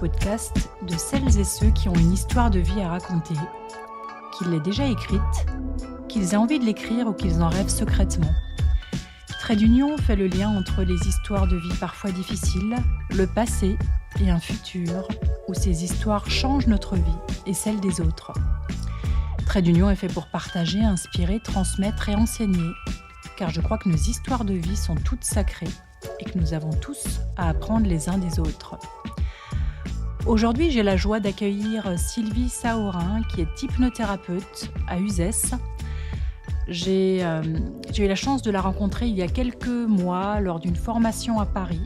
podcast de celles et ceux qui ont une histoire de vie à raconter, qu'ils l'aient déjà écrite, qu'ils aient envie de l'écrire ou qu'ils en rêvent secrètement. Trait d'Union fait le lien entre les histoires de vie parfois difficiles, le passé et un futur où ces histoires changent notre vie et celle des autres. Trait d'Union est fait pour partager, inspirer, transmettre et enseigner, car je crois que nos histoires de vie sont toutes sacrées et que nous avons tous à apprendre les uns des autres. Aujourd'hui, j'ai la joie d'accueillir Sylvie Saorin, qui est hypnothérapeute à Uzès. J'ai eu la chance de la rencontrer il y a quelques mois lors d'une formation à Paris.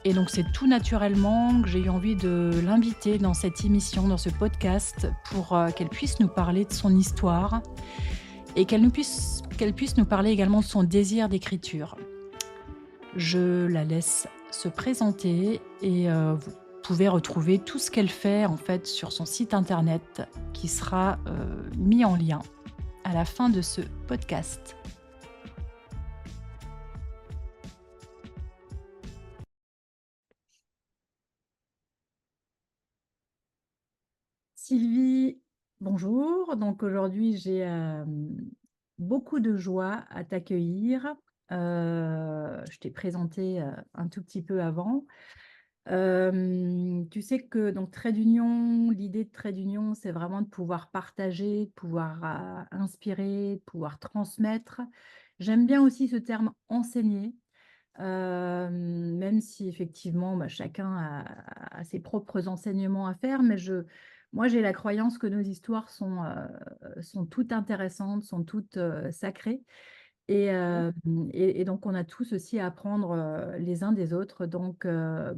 Et donc c'est tout naturellement que j'ai eu envie de l'inviter dans cette émission, dans ce podcast, pour qu'elle puisse nous parler de son histoire et qu'elle puisse nous parler également de son désir d'écriture. Je la laisse se présenter et vous pouvez retrouver tout ce qu'elle fait en fait sur son site internet qui sera mis en lien à la fin de ce podcast. Sylvie, bonjour. Donc aujourd'hui, j'ai beaucoup de joie à t'accueillir. Je t'ai présenté un tout petit peu avant. Tu sais que donc Trait d'Union, l'idée de Trait d'Union, c'est vraiment de pouvoir partager, de pouvoir inspirer, de pouvoir transmettre. J'aime bien aussi ce terme enseigner, même si effectivement chacun a ses propres enseignements à faire, mais moi j'ai la croyance que nos histoires sont toutes intéressantes, sont toutes sacrées. Et donc, on a tous aussi à apprendre les uns des autres. Donc,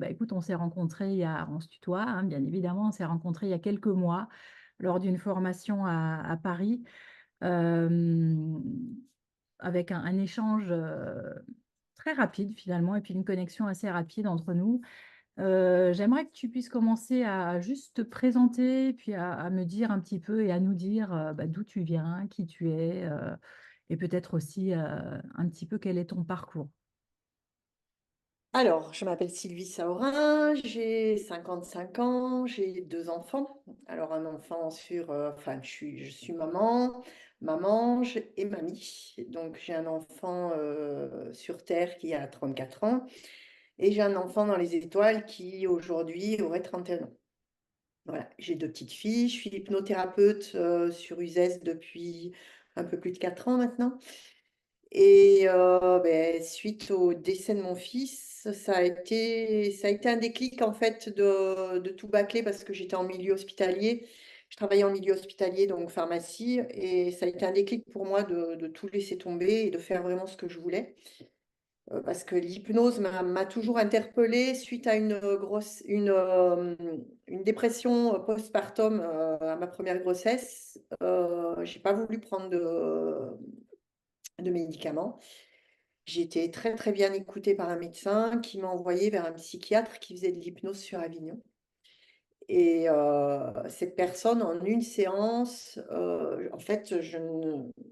écoute, on s'est rencontrés on se tutoie, hein, bien évidemment, on s'est rencontrés il y a quelques mois lors d'une formation à Paris, euh, avec un échange très rapide finalement, et puis une connexion assez rapide entre nous. J'aimerais que tu puisses commencer à juste te présenter, puis à me dire un petit peu et à nous dire d'où tu viens, qui tu es, et peut-être aussi un petit peu quel est ton parcours. Alors, je m'appelle Sylvie Saorin, j'ai 55 ans, j'ai deux enfants. Alors, un enfant enfin, je suis maman et mamie. Donc, j'ai un enfant sur Terre qui a 34 ans et j'ai un enfant dans les étoiles qui aujourd'hui aurait 31 ans. Voilà, j'ai deux petites filles. Je suis hypnothérapeute sur Uzès depuis un peu plus de 4 ans maintenant. Et suite au décès de mon fils, ça a été un déclic en fait de tout bâcler parce que j'étais en milieu hospitalier. Je travaillais en milieu hospitalier, donc pharmacie, et ça a été un déclic pour moi de tout laisser tomber et de faire vraiment ce que je voulais. Parce que l'hypnose m'a toujours interpellée suite à une dépression postpartum à ma première grossesse. J'ai pas voulu prendre de médicaments. J'ai été très, très bien écoutée par un médecin qui m'a envoyée vers un psychiatre qui faisait de l'hypnose sur Avignon. Et cette personne, en une séance, en fait,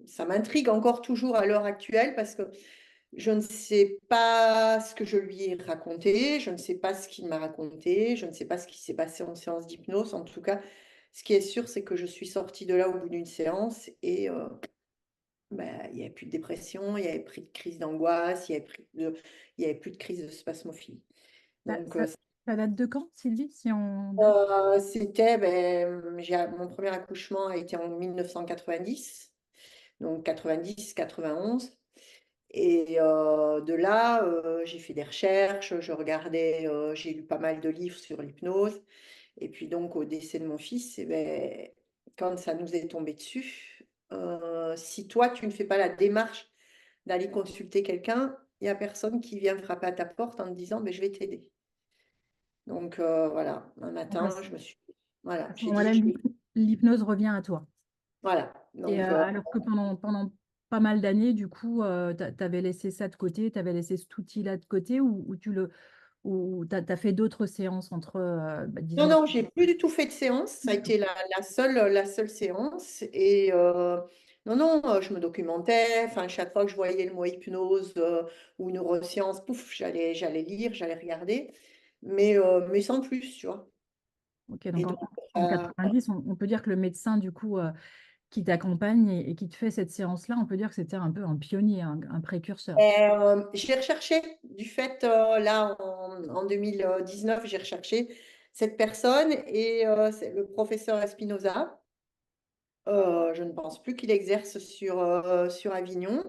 ça m'intrigue encore toujours à l'heure actuelle parce que je ne sais pas ce que je lui ai raconté, je ne sais pas ce qu'il m'a raconté, je ne sais pas ce qui s'est passé en séance d'hypnose. En tout cas, ce qui est sûr, c'est que je suis sortie de là au bout d'une séance et il n'y avait plus de dépression, il n'y avait plus de crise d'angoisse, il y avait plus de crise de spasmophilie. Ça, Donc, ça- Ça date de quand, Sylvie, si on date? mon premier accouchement a été en 1990, donc 90-91. Et de là, j'ai fait des recherches, j'ai lu pas mal de livres sur l'hypnose. Et puis donc, au décès de mon fils, quand ça nous est tombé dessus, si toi, tu ne fais pas la démarche d'aller consulter quelqu'un, il n'y a personne qui vient frapper à ta porte en te disant je vais t'aider. Donc voilà, un Donc, matin, voilà, à ce j'ai dit moment-là, l'hypnose revient à toi. voilà. Et Donc alors que pendant pas mal d'années, du coup, tu avais laissé ça de côté, tu avais laissé cet outil-là de côté, ou tu as fait d'autres séances entre, non, disons. non, j'ai plus du tout fait de séance. Ça a été la seule séance. Et non, non, je me documentais. Enfin, chaque fois que je voyais le mot hypnose ou neurosciences, pouf, j'allais lire, j'allais regarder. Mais sans plus, tu vois. Ok, donc Et donc, en 90, on peut dire que le médecin, du coup, qui t'accompagne et qui te fait cette séance-là, on peut dire que c'était un peu un pionnier, un précurseur. j'ai recherché, du fait, là, en 2019, j'ai recherché cette personne et c'est le professeur Espinoza. Je ne pense plus qu'il exerce sur Avignon,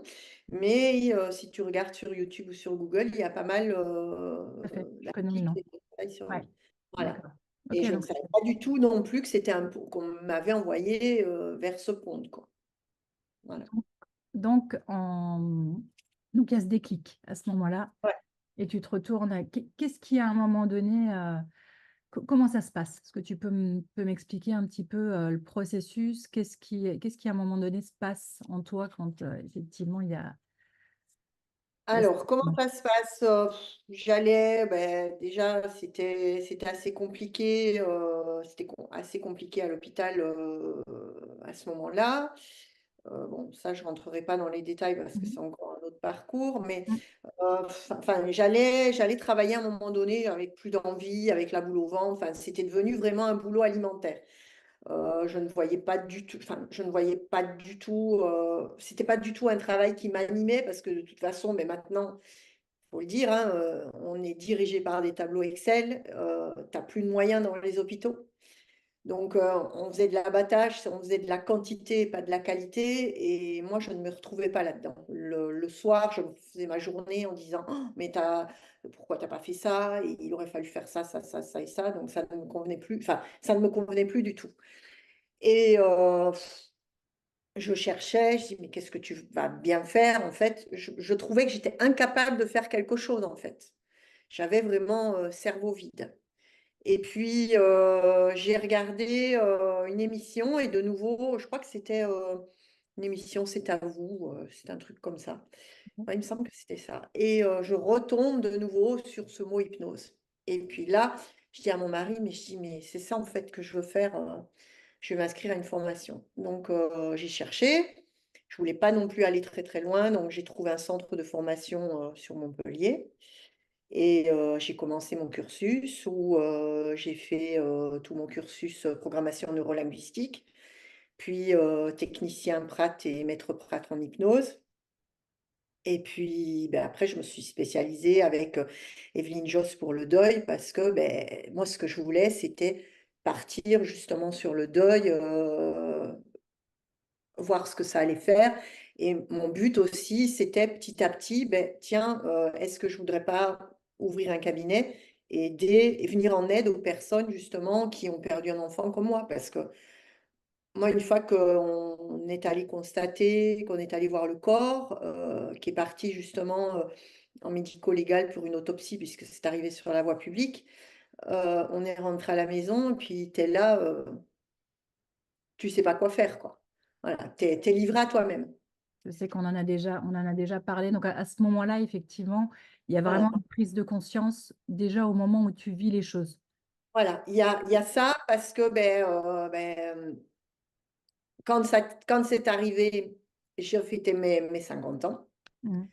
mais si tu regardes sur YouTube ou sur Google, il y a pas mal Tout à fait, je connais le d'articles nom. et de détails sur Ouais, lui. Voilà. d'accord. Et Ok, je ne donc, savais pas du tout non plus que c'était qu'on m'avait envoyé vers ce compte, quoi. Voilà. donc, donc il y a ce déclic à ce moment-là Ouais. et tu te retournes. Qu'est-ce qui, à un moment donné, comment ça se passe? Est-ce que tu peux m'expliquer un petit peu le processus? Qu'est-ce qui, à un moment donné, se passe en toi quand, effectivement, il y a Alors, comment ça se passe? J'allais, ben, déjà, c'était assez compliqué. C'était assez compliqué à l'hôpital à ce moment-là. Bon, ça, je rentrerai pas dans les détails parce que c'est encore un autre parcours, mais enfin, j'allais travailler à un moment donné avec plus d'envie, avec la boule au ventre. Enfin, c'était devenu vraiment un boulot alimentaire. Je ne voyais pas du tout, enfin, je ne voyais pas du tout, c'était pas du tout un travail qui m'animait parce que de toute façon, mais maintenant, faut le dire, hein, on est dirigé par des tableaux Excel, tu n'as plus de moyens dans les hôpitaux. Donc, on faisait de l'abattage, on faisait de la quantité, pas de la qualité. Et moi, je ne me retrouvais pas là-dedans. Le soir, je me faisais ma journée en disant, oh, mais pourquoi tu n'as pas fait ça? Et il aurait fallu faire ça, ça, ça, ça et ça. Donc, ça ne me convenait plus. Enfin, ça ne me convenait plus du tout. Et je cherchais, je dis, mais qu'est-ce que tu vas bien faire? En fait, je trouvais que j'étais incapable de faire quelque chose, en fait. J'avais vraiment cerveau vide. Et puis, j'ai regardé une émission et de nouveau, je crois que c'était une émission, c'est à vous, c'est un truc comme ça. Ouais, il me semble que c'était ça. Et je retombe de nouveau sur ce mot hypnose. Et puis là, je dis à mon mari, mais je dis, mais c'est ça en fait que je veux faire. Je vais m'inscrire à une formation. Donc, j'ai cherché. Je voulais pas non plus aller très très loin. Donc, j'ai trouvé un centre de formation sur Montpellier. Et j'ai commencé mon cursus où j'ai fait tout mon cursus programmation neurolinguistique, puis technicien Pratt et maître Pratt en hypnose. Et puis ben, après, je me suis spécialisée avec Evelyne Josse pour le deuil parce que ben, moi, ce que je voulais, c'était partir justement sur le deuil, voir ce que ça allait faire. Et mon but aussi, c'était petit à petit, ben, tiens, est-ce que je voudrais pas ouvrir un cabinet et aider et venir en aide aux personnes justement qui ont perdu un enfant comme moi? Parce que moi, une fois qu'on est allé constater, qu'on est allé voir le corps, qui est parti justement en médico-légal pour une autopsie, puisque c'est arrivé sur la voie publique, on est rentré à la maison, et puis tu es là, tu sais pas quoi faire, quoi. Voilà, tu es livré à toi-même. Je sais qu'on en a déjà parlé. Donc, à ce moment-là, effectivement, il y a vraiment Voilà. une prise de conscience déjà au moment où tu vis les choses. Voilà, il y a ça parce que quand c'est arrivé, j'ai fêté mes 50 ans. Mm.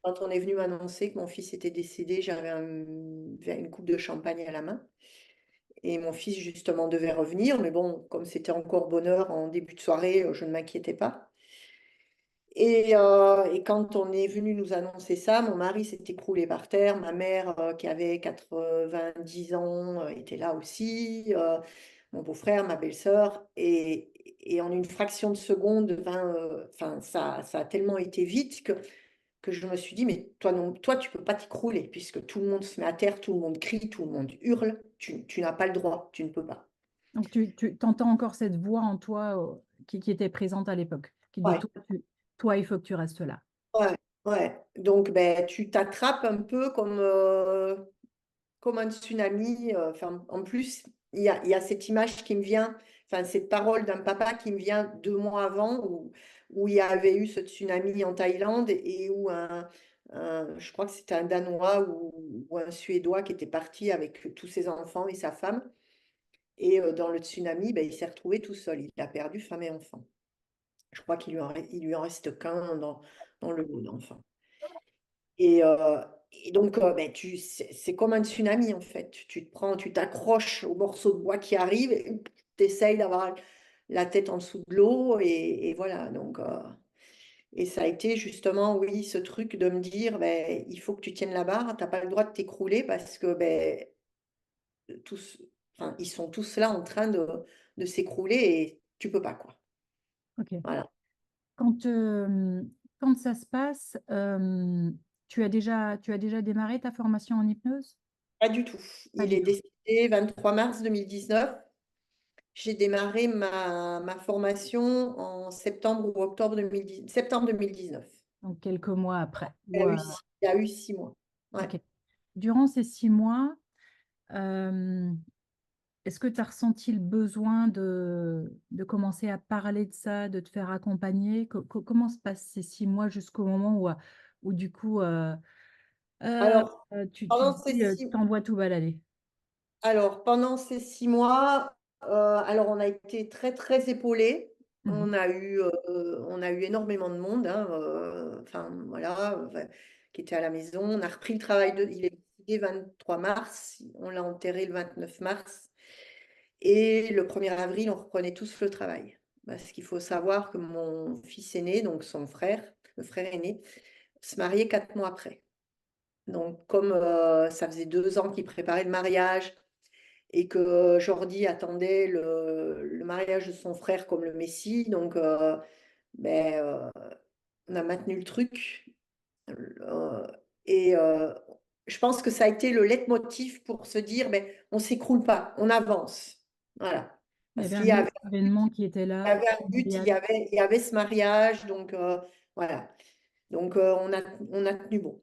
Quand on est venu m'annoncer que mon fils était décédé, j'avais une coupe de champagne à la main. Et mon fils, justement, devait revenir. Mais bon, comme c'était encore bonne heure en début de soirée, je ne m'inquiétais pas. Et quand on est venu nous annoncer ça, mon mari s'est écroulé par terre. Ma mère, qui avait 90 ans, était là aussi. Mon beau-frère, ma belle-sœur. Et en une fraction de seconde, enfin, ça a tellement été vite que je me suis dit, mais toi, non, toi, tu peux pas t'écrouler, puisque tout le monde se met à terre, tout le monde crie, tout le monde hurle. Tu n'as pas le droit, tu ne peux pas. Donc, tu entends encore cette voix en toi qui était présente à l'époque, qui dit, Ouais, toi, il faut que tu restes là. ouais, ouais. Donc, ben, tu t'attrapes un peu comme un tsunami. Enfin, en plus, il y a cette image qui me vient, enfin, cette parole d'un papa qui me vient 2 mois avant, où il y avait eu ce tsunami en Thaïlande et où je crois que c'était un Danois ou un Suédois qui était parti avec tous ses enfants et sa femme. Et dans le tsunami, ben, il s'est retrouvé tout seul. Il a perdu femme et enfant. Je crois qu'il lui en reste qu'un dans le lot d'enfants. Et Et donc, ben, c'est comme un tsunami, en fait. Tu t'accroches au morceau de bois qui arrive et tu essayes d'avoir la tête en dessous de l'eau et voilà. Donc, et ça a été justement, oui, ce truc de me dire, ben, il faut que tu tiennes la barre, tu n'as pas le droit de t'écrouler parce que ben, tous, enfin, ils sont tous là en train de s'écrouler et tu peux pas, quoi. OK. Voilà. Quand, quand ça se passe, tu as déjà démarré ta formation en hypnose? Pas du tout. Pas Il du est tout. décédé 23 mars 2019. J'ai démarré ma formation en septembre ou octobre 2010, septembre 2019. Donc quelques mois après Il y ou, a eu, il y a eu 6 mois. Ouais. OK. Durant ces 6 mois, hem, est-ce que tu as ressenti le besoin de commencer à parler de ça, de te faire accompagner? Comment se passent ces 6 mois jusqu'au moment où du coup, heu Alors, tu pendant te ces dis, six, tu envoies tout balader? pendant ces 6 mois, alors on a été très, très épaulés. Mmh. On a eu énormément de monde, hein, enfin voilà, qui était à la maison. On a repris le travail il est décédé 23 mars, on l'a enterré le 29 mars et le 1er avril, on reprenait tous le travail. Parce qu'il faut savoir que mon fils aîné, donc son frère, le frère aîné, se mariait 4 mois après. Donc comme, ça faisait 2 ans qu'il préparait le mariage et que Jordi attendait le mariage de son frère comme le messie, donc beh, on a maintenu le truc, heu et je pense que ça a été le leitmotiv pour se dire: «Beh, on s'écroule pas, on avance». Voilà. Il y Parce avait qu'il un y autre avait événement qui était il y là, avait un but, familial. il y avait ce mariage, donc voilà. Donc on a tenu bon.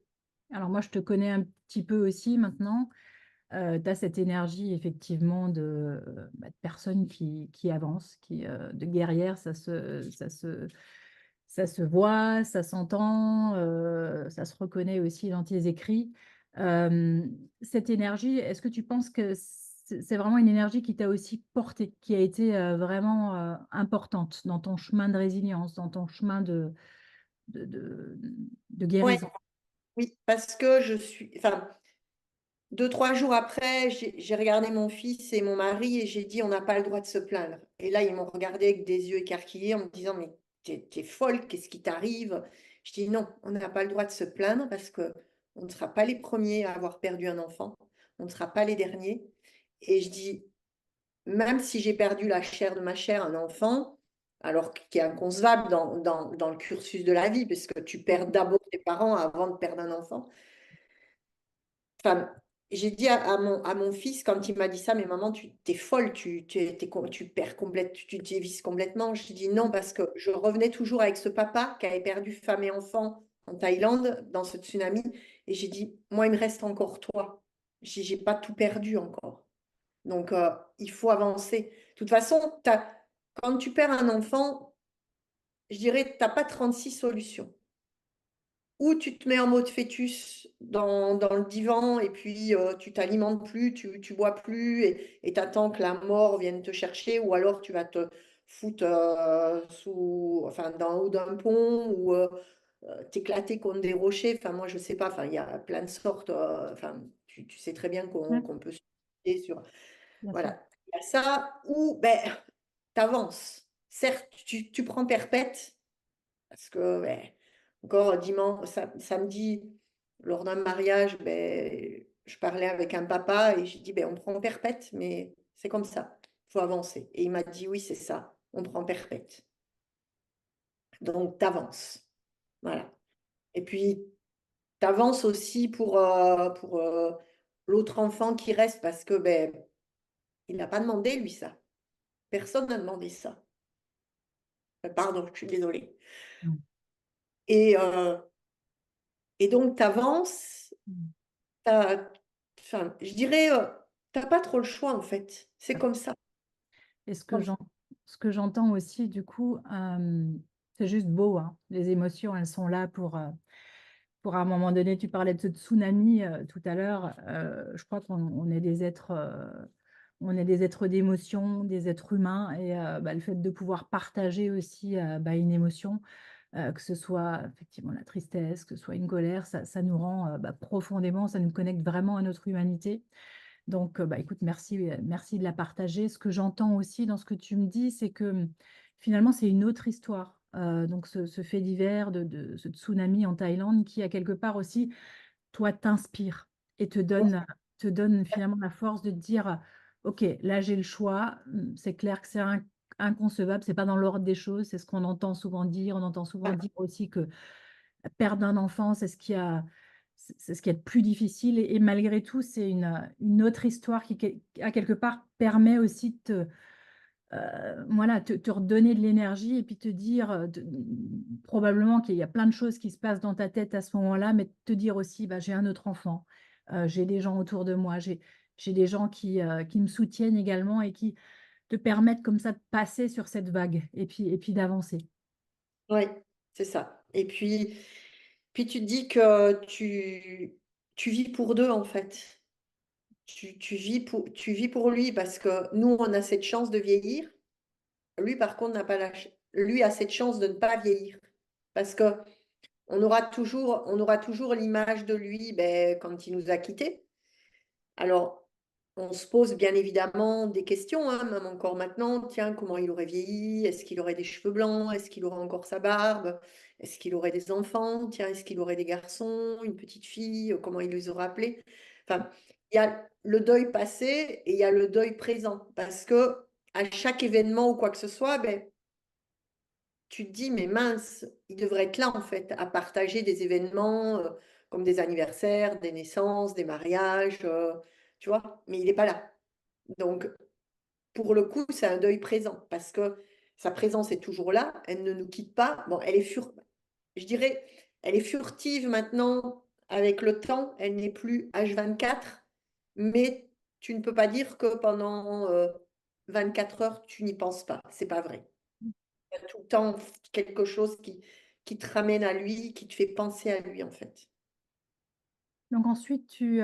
Alors moi, je te connais un petit peu aussi maintenant. Tu as cette énergie effectivement de personnes qui avancent, de guerrières, ça se voit, ça s'entend, ça se reconnaît aussi dans tes écrits. Cette énergie, est-ce que tu penses que c'est vraiment une énergie qui t'a aussi portée, qui a été, vraiment, importante dans ton chemin de résilience, dans ton chemin de de de Ouais, guérison? oui, parce que je suis enfin 2-3 jours après, j'ai regardé mon fils et mon mari et j'ai dit: «On n'a pas le droit de se plaindre» et là, ils m'ont regardée avec des yeux écarquillés en me disant: «Mais tu es folle, qu'est-ce qui t'arrive?» Je dis: «Non, on n'a pas le droit de se plaindre parce qu'on ne sera pas les premiers à avoir perdu un enfant, on ne sera pas les derniers» et je dis: «Même si j'ai perdu la chair de ma chair, un enfant, alors qui est inconcevable dans le cursus de la vie, puisque tu perds d'abord tes parents avant de perdre un enfant». Enfin, j'ai dit à mon fils quand il m'a dit ça: «Mais maman, tu es folle, tu perds tu dévises complètement». Je lui dis: «Non», parce que je revenais toujours avec ce papa qui avait perdu femme et enfant en Thaïlande, dans ce tsunami et j'ai dit: «Moi, il me reste encore toi». J'ai pas tout perdu encore. Donc il faut avancer. De toute façon, quand tu perds un enfant, je dirais, tu as pas 36 solutions. Ou tu te mets en mode fœtus dans le divan et puis, tu t'alimentes plus, tu bois plus et tu attends que la mort vienne te chercher ou alors tu vas te foutre, dans le haut d'un pont ou, t'éclater contre des rochers. Enfin moi je sais pas, enfin il y a plein de sortes, enfin tu sais très bien Ouais, qu'on peut se suicider sur bien sûr. voilà. Il y a ça ou ben, tu avances. Certes, tu prends perpète parce que, beh, encore samedi, lors d'un mariage, beh, je parlais avec un papa et j'ai dit: «Beh, on prend perpète, mais c'est comme ça, il faut avancer» et il m'a dit: «Oui, c'est ça, on prend perpète». Donc tu avances, voilà et puis tu avances aussi pour, l'autre enfant qui reste parce que, beh, il n'a pas demandé lui ça. Personne n'a demandé ça. Pardon, je suis désolée Mmh. et donc tu avances. Mmh. Tu enfin, je dirais, tu pas trop le choix, en fait. C'est comme ça, Et ce que comme ça. j'en ce que j'entends aussi du coup, c'est juste beau, hein. Les émotions, elles sont là pour à un moment donné, tu parlais de ce tsunami, tout à l'heure, je crois qu'on est des êtres, on est des êtres d'émotion, des êtres humains et le fait de pouvoir partager aussi, une émotion, que ce soit effectivement la tristesse, que ce soit une colère, ça nous rend profondément, ça nous connecte vraiment à notre humanité. Donc, écoute, merci de la partager. Ce que j'entends aussi dans ce que tu me dis, c'est que finalement, c'est une autre histoire. Donc, ce fait divers de ce tsunami en Thaïlande qui, a quelque part aussi, toi, t'inspire et te donne finalement la force de te dire, OK, là, j'ai le choix. C'est clair que c'est inconcevable, c'est pas dans l'ordre des choses, c'est ce qu'on entend souvent dire. On entend souvent Ouais, dire aussi que perdre un enfant, c'est ce qui est le plus difficile. Et malgré tout, c'est une autre histoire qui, à quelque part, permet aussi de voilà, te redonner de l'énergie et puis te dire, probablement qu'il y a plein de choses qui se passent dans ta tête à ce moment-là, mais te dire aussi, bah, j'ai un autre enfant, j'ai des gens autour de moi, j'ai des gens qui me soutiennent également et qui te permettent comme ça de passer sur cette vague et puis d'avancer. ouais, c'est ça. Et puis tu te dis que tu vis pour 2 en fait. Tu vis pour lui parce que nous, on a cette chance de vieillir. Lui, par contre, n'a pas lui a cette chance de ne pas vieillir. Parce que on aura toujours l'image de lui quand il nous a quittés. Alors, on se pose bien évidemment des questions, hein, même encore maintenant. Tiens, comment il aurait vieilli? Est-ce qu'il aurait des cheveux blancs? Est-ce qu'il aurait encore sa barbe? Est-ce qu'il aurait des enfants? Tiens, est-ce qu'il aurait des garçons, une petite fille? Comment il les aurait appelés? Enfin, il y a le deuil passé et il y a le deuil présent. Parce que à chaque événement ou quoi que ce soit, tu te dis, mais mince, il devrait être là en fait, à partager des événements comme des anniversaires, des naissances, des mariages, tu vois, mais il n'est pas là. Donc, pour le coup, c'est un deuil présent parce que sa présence est toujours là, elle ne nous quitte pas. Bon, je dirais, elle est furtive maintenant avec le temps, elle n'est plus H24, mais tu ne peux pas dire que pendant 24 heures, tu n'y penses pas. C'est pas vrai. Il y a tout le temps quelque chose qui te ramène à lui, qui te fait penser à lui, en fait. Donc ensuite, tu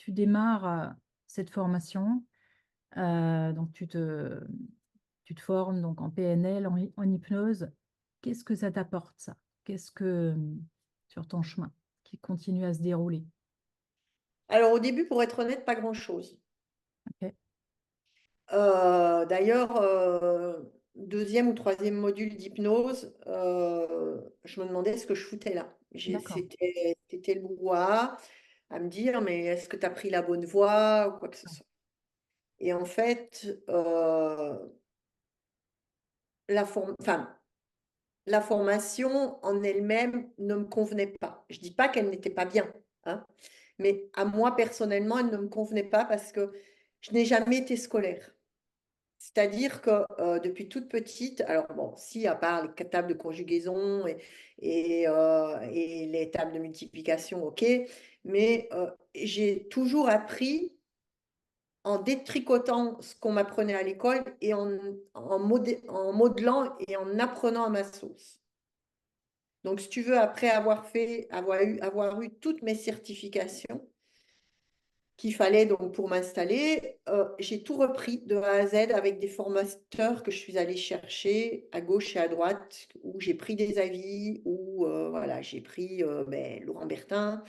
démarres cette formation. Donc tu te formes donc en PNL, en hypnose. Qu'est-ce que ça t'apporte, ça? Qu'est-ce que, sur ton chemin, qui continue à se dérouler? Alors, au début, pour être honnête, pas grand-chose. Ok, D'ailleurs, deuxième ou troisième module d'hypnose, je me demandais ce que je foutais là. d'accord. C'était le brouhaha à me dire, mais est-ce que tu as pris la bonne voie ou quoi que ce soit. Et en fait, enfin, la formation en elle-même ne me convenait pas. Je dis pas qu'elle n'était pas bien, hein, mais à moi personnellement, elle ne me convenait pas parce que je n'ai jamais été scolaire. C'est-à-dire que depuis toute petite, alors bon, si à part les tables de conjugaison et les tables de multiplication, ok, mais j'ai toujours appris en détricotant ce qu'on m'apprenait à l'école et en modelant et en apprenant à ma sauce. Donc, si tu veux, après avoir eu toutes mes certifications qu'il fallait donc pour m'installer, j'ai tout repris de A à Z avec des formateurs que je suis allée chercher à gauche et à droite, où j'ai pris des avis, où voilà, j'ai pris Laurent Bertin,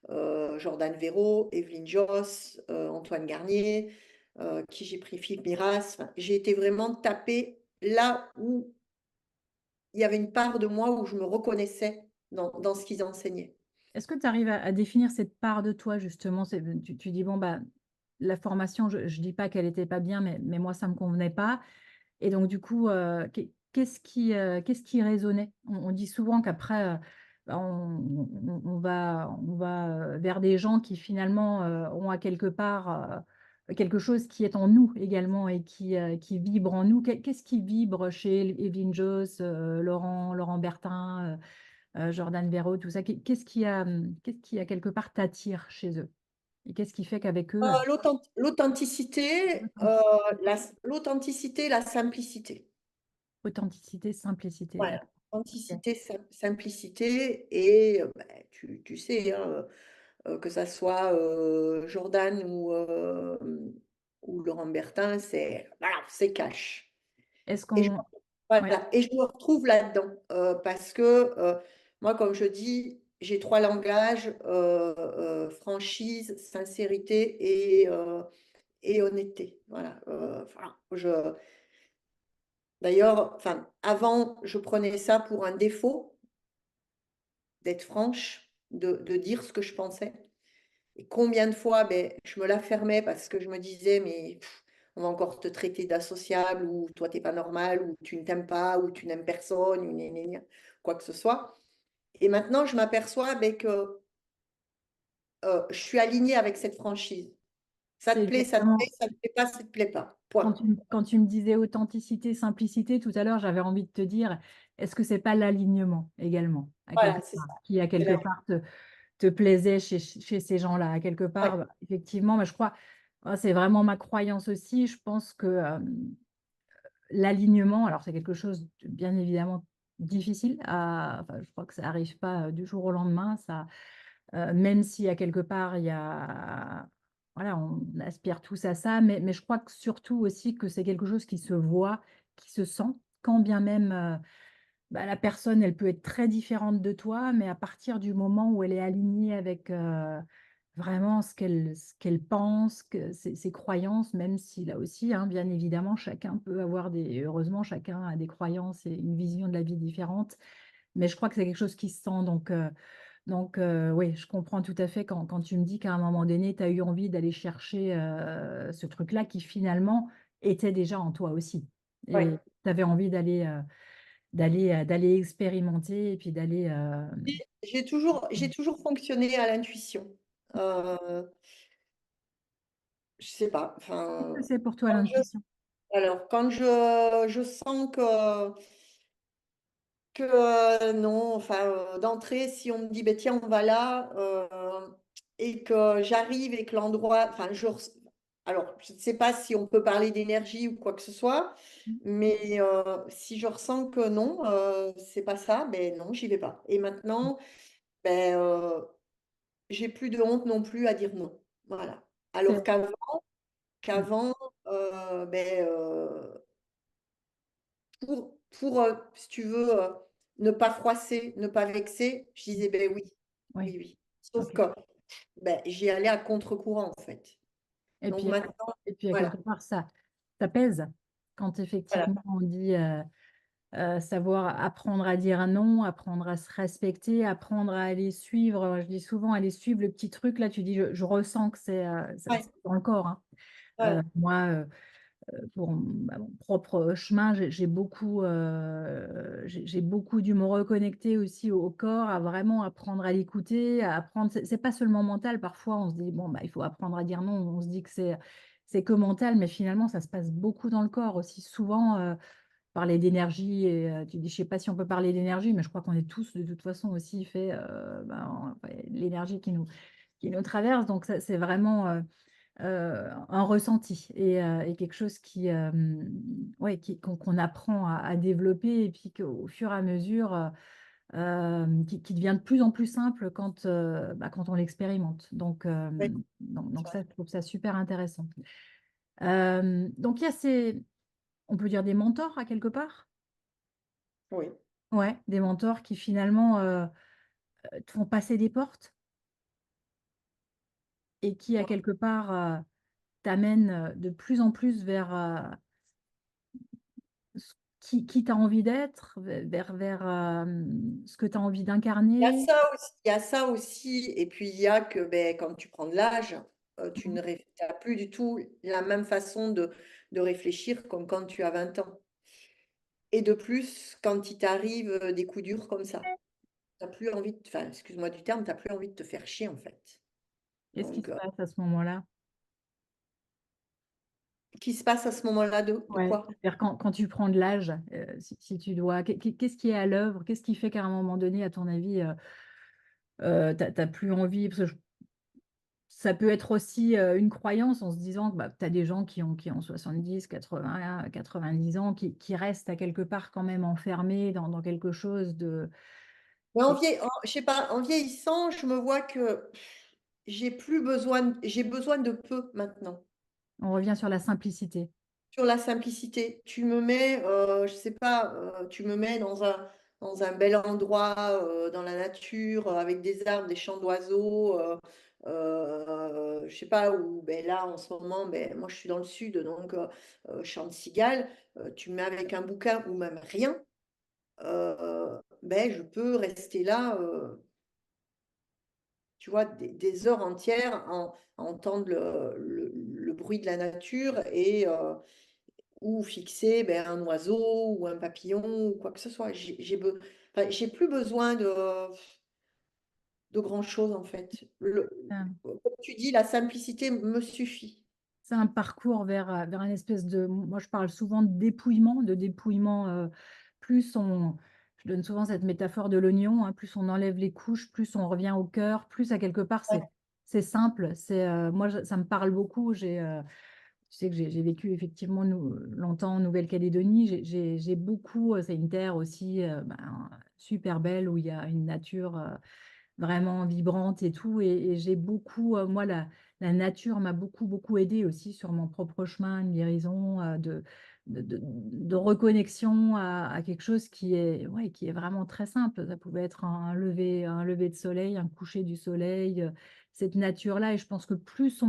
Jordan Véro, Evelyne Joss, Antoine Garnier, qui j'ai pris Philippe Miras. Enfin, j'ai été vraiment tapée là où il y avait une part de moi où je me reconnaissais dans ce qu'ils enseignaient. Est-ce que tu arrives à définir cette part de toi, justement? Tu dis, bon, bah, la formation, je ne dis pas qu'elle n'était pas bien, mais moi, ça ne me convenait pas. Et donc, du coup, qu'est-ce qui résonnait? On dit souvent qu'après, bah, on va vers des gens qui finalement ont à quelque part quelque chose qui est en nous également et qui vibre en nous. Qu'est-ce qui vibre chez Evelyne Joss, Laurent Bertin, Jordan Véro, tout ça? Qu'est-ce qui, quelque part, t'attire chez eux? Et qu'est-ce qui fait qu'avec eux, L'authenticité, l'authenticité, la simplicité. authenticité, simplicité, Voilà, d'accord. Ok. authenticité, simplicité et tu sais, hein, que ça soit Jordan ou Laurent Bertin, c'est voilà, c'est cash. Est-ce Et je qu'on Ouais, Voilà, et je me retrouve là-dedans, parce que, moi, comme je dis, j'ai 3 langages, franchise, sincérité et honnêteté. Voilà, enfin, d'ailleurs, enfin, avant, je prenais ça pour un défaut, d'être franche, de dire ce que je pensais. Et combien de fois, ben, je me la fermais parce que je me disais: «Mais on va encore te traiter d'associable ou toi, tu es pas normal ou tu ne t'aimes pas ou tu n'aimes personne ou gna gna gna», quoi que ce soit. Et maintenant, je m'aperçois, beh, que, je suis alignée avec cette franchise. c'est Ça te plaît, exactement. ça te plaît pas, ça te plaît pas. Quand Point. tu me disais authenticité, simplicité, tout à l'heure, j'avais envie de te dire, est-ce que c'est pas l'alignement également, à quelque Voilà, c'est part, ça. qui à C'est quelque la part te plaisait chez ces gens-là? À quelque part, ouais, bah, effectivement, bah, je crois, c'est vraiment ma croyance aussi. Je pense que, l'alignement, alors c'est quelque chose de bien évidemment difficile à enfin, je crois que ça arrive pas, du jour au lendemain, ça, même si à quelque part il y a voilà, on aspire tous à ça, mais je crois que surtout aussi que c'est quelque chose qui se voit, qui se sent, quand bien même, bah, la personne, elle peut être très différente de toi, mais à partir du moment où elle est alignée avec, vraiment ce qu'elle pense, que ses croyances, même si là aussi, hein, bien évidemment, chacun peut avoir des heureusement, chacun a des croyances et une vision de la vie différente, mais je crois que c'est quelque chose qui se sent donc oui, je comprends tout à fait quand tu me dis qu'à un moment donné, tu as eu envie d'aller chercher, ce truc-là qui finalement était déjà en toi aussi et ouais. tu avais envie d'aller expérimenter et puis d'aller, J'ai toujours fonctionné à l'intuition. Heu, je sais pas, qu'est-ce que enfin, c'est pour toi quand je l'intuition? quand je sens que, non, enfin, d'entrée, si on me dit: «Beh, tiens, on va là», et que j'arrive et que l'endroit enfin, alors, je ne sais pas si on peut parler d'énergie ou quoi que ce soit, Mmh. mais si je ressens que non, c'est pas ça, ben non, j'y vais pas. Et maintenant, ben, j'ai plus de honte non plus à dire non. Voilà. Alors C'est mmh, qu'avant, beh, si tu veux, ne pas froisser, ne pas vexer, je disais: «Beh, oui, oui, oui, oui». Sauf OK que, beh, j'y allais à contre-courant, en fait. et Donc puis maintenant à voilà, quelque part ça pèse quand voilà. effectivement on dit, savoir apprendre à dire non, apprendre à se respecter, apprendre à aller suivre, je dis souvent: «Aller suivre le petit truc là», tu dis: «Je ressens que c'est Ouais, dans le corps», hein. voilà. Moi, pour mon propre chemin, j'ai beaucoup dû me reconnecter aussi au corps, à vraiment apprendre à l'écouter, à apprendre c'est pas seulement mental, parfois on se dit: «Bon, bah, il faut apprendre à dire non», on se dit que c'est que mental, mais finalement ça se passe beaucoup dans le corps aussi. Souvent, parler d'énergie et tu dis je sais pas si on peut parler d'énergie, mais je crois qu'on est tous de toute façon aussi fait, ouais, l'énergie qui nous traverse, donc ça c'est vraiment, un ressenti et quelque chose qui, ouais, qu'on apprend à développer et puis qu'au fur et à mesure, qui devient de plus en plus simple quand on l'expérimente. Donc Ouais, donc c'est vrai. ça, je trouve ça super intéressant. Donc il y a on peut dire des mentors à quelque part? Oui. Ouais, des mentors qui finalement, te font passer des portes et qui à quelque part, t'amènent, de plus en plus vers, Ce qui tu as envie d'être, vers, ce que tu as envie d'incarner. Il y a ça aussi et puis il y a que, beh, quand tu prends de l'âge, tu Mmh. ne réf tu plus du tout la même façon de réfléchir comme quand tu as 20 ans. Et de plus, quand il t'arrive, des coups durs comme ça, tu plus envie de enfin, excuse-moi du terme, tu plus envie de te faire chier, en fait. Qu'est-ce qui Donc se passe à ce moment-là? qui se passe à ce moment-là de Ouais, quoi? c'est-à-dire quand tu prends de l'âge, si tu dois qu'est-ce qui est à l'œuvre? Qu'est-ce qui fait qu'à un moment donné, à ton avis, tu plus envie? Parce que ça peut être aussi, une croyance en se disant que, bah, tu as des gens qui ont 70-80-90 ans, qui restent à quelque part quand même enfermés dans quelque chose de Mais qui je sais pas, en vieillissant, je me vois que j'ai besoin de peu maintenant. on revient sur la simplicité. sur la simplicité. Tu me mets, je sais pas, tu me mets dans un bel endroit, dans la nature, avec des arbres, des chants d'oiseaux, je sais pas où, ben là, en ce moment, ben, moi, je suis dans le sud, donc chant de cigale. Tu me mets avec un bouquin ou même rien, ben, je peux rester là, tu vois, des heures entières à entendre le bruit de la nature et ou fixer, ben, un oiseau ou un papillon ou quoi que ce soit. Enfin, j'ai plus besoin de grand-chose, en fait. Comme tu dis, la simplicité me suffit. C'est un parcours vers une espèce de... Moi, je parle souvent de dépouillement. Je donne souvent cette métaphore de l'oignon, hein, plus on enlève les couches, plus on revient au cœur, plus à quelque part, Ouais, c'est simple. Moi, ça me parle beaucoup. Tu sais que j'ai vécu effectivement longtemps en Nouvelle-Calédonie. J'ai beaucoup, c'est une terre aussi super belle où il y a une nature vraiment vibrante et tout. Et j'ai beaucoup, moi, la nature m'a beaucoup, beaucoup aidée aussi sur mon propre chemin de guérison, de reconnexion à quelque chose ouais, qui est vraiment très simple. Ça pouvait être un lever de soleil, un coucher du soleil, cette nature-là. Et je pense que plus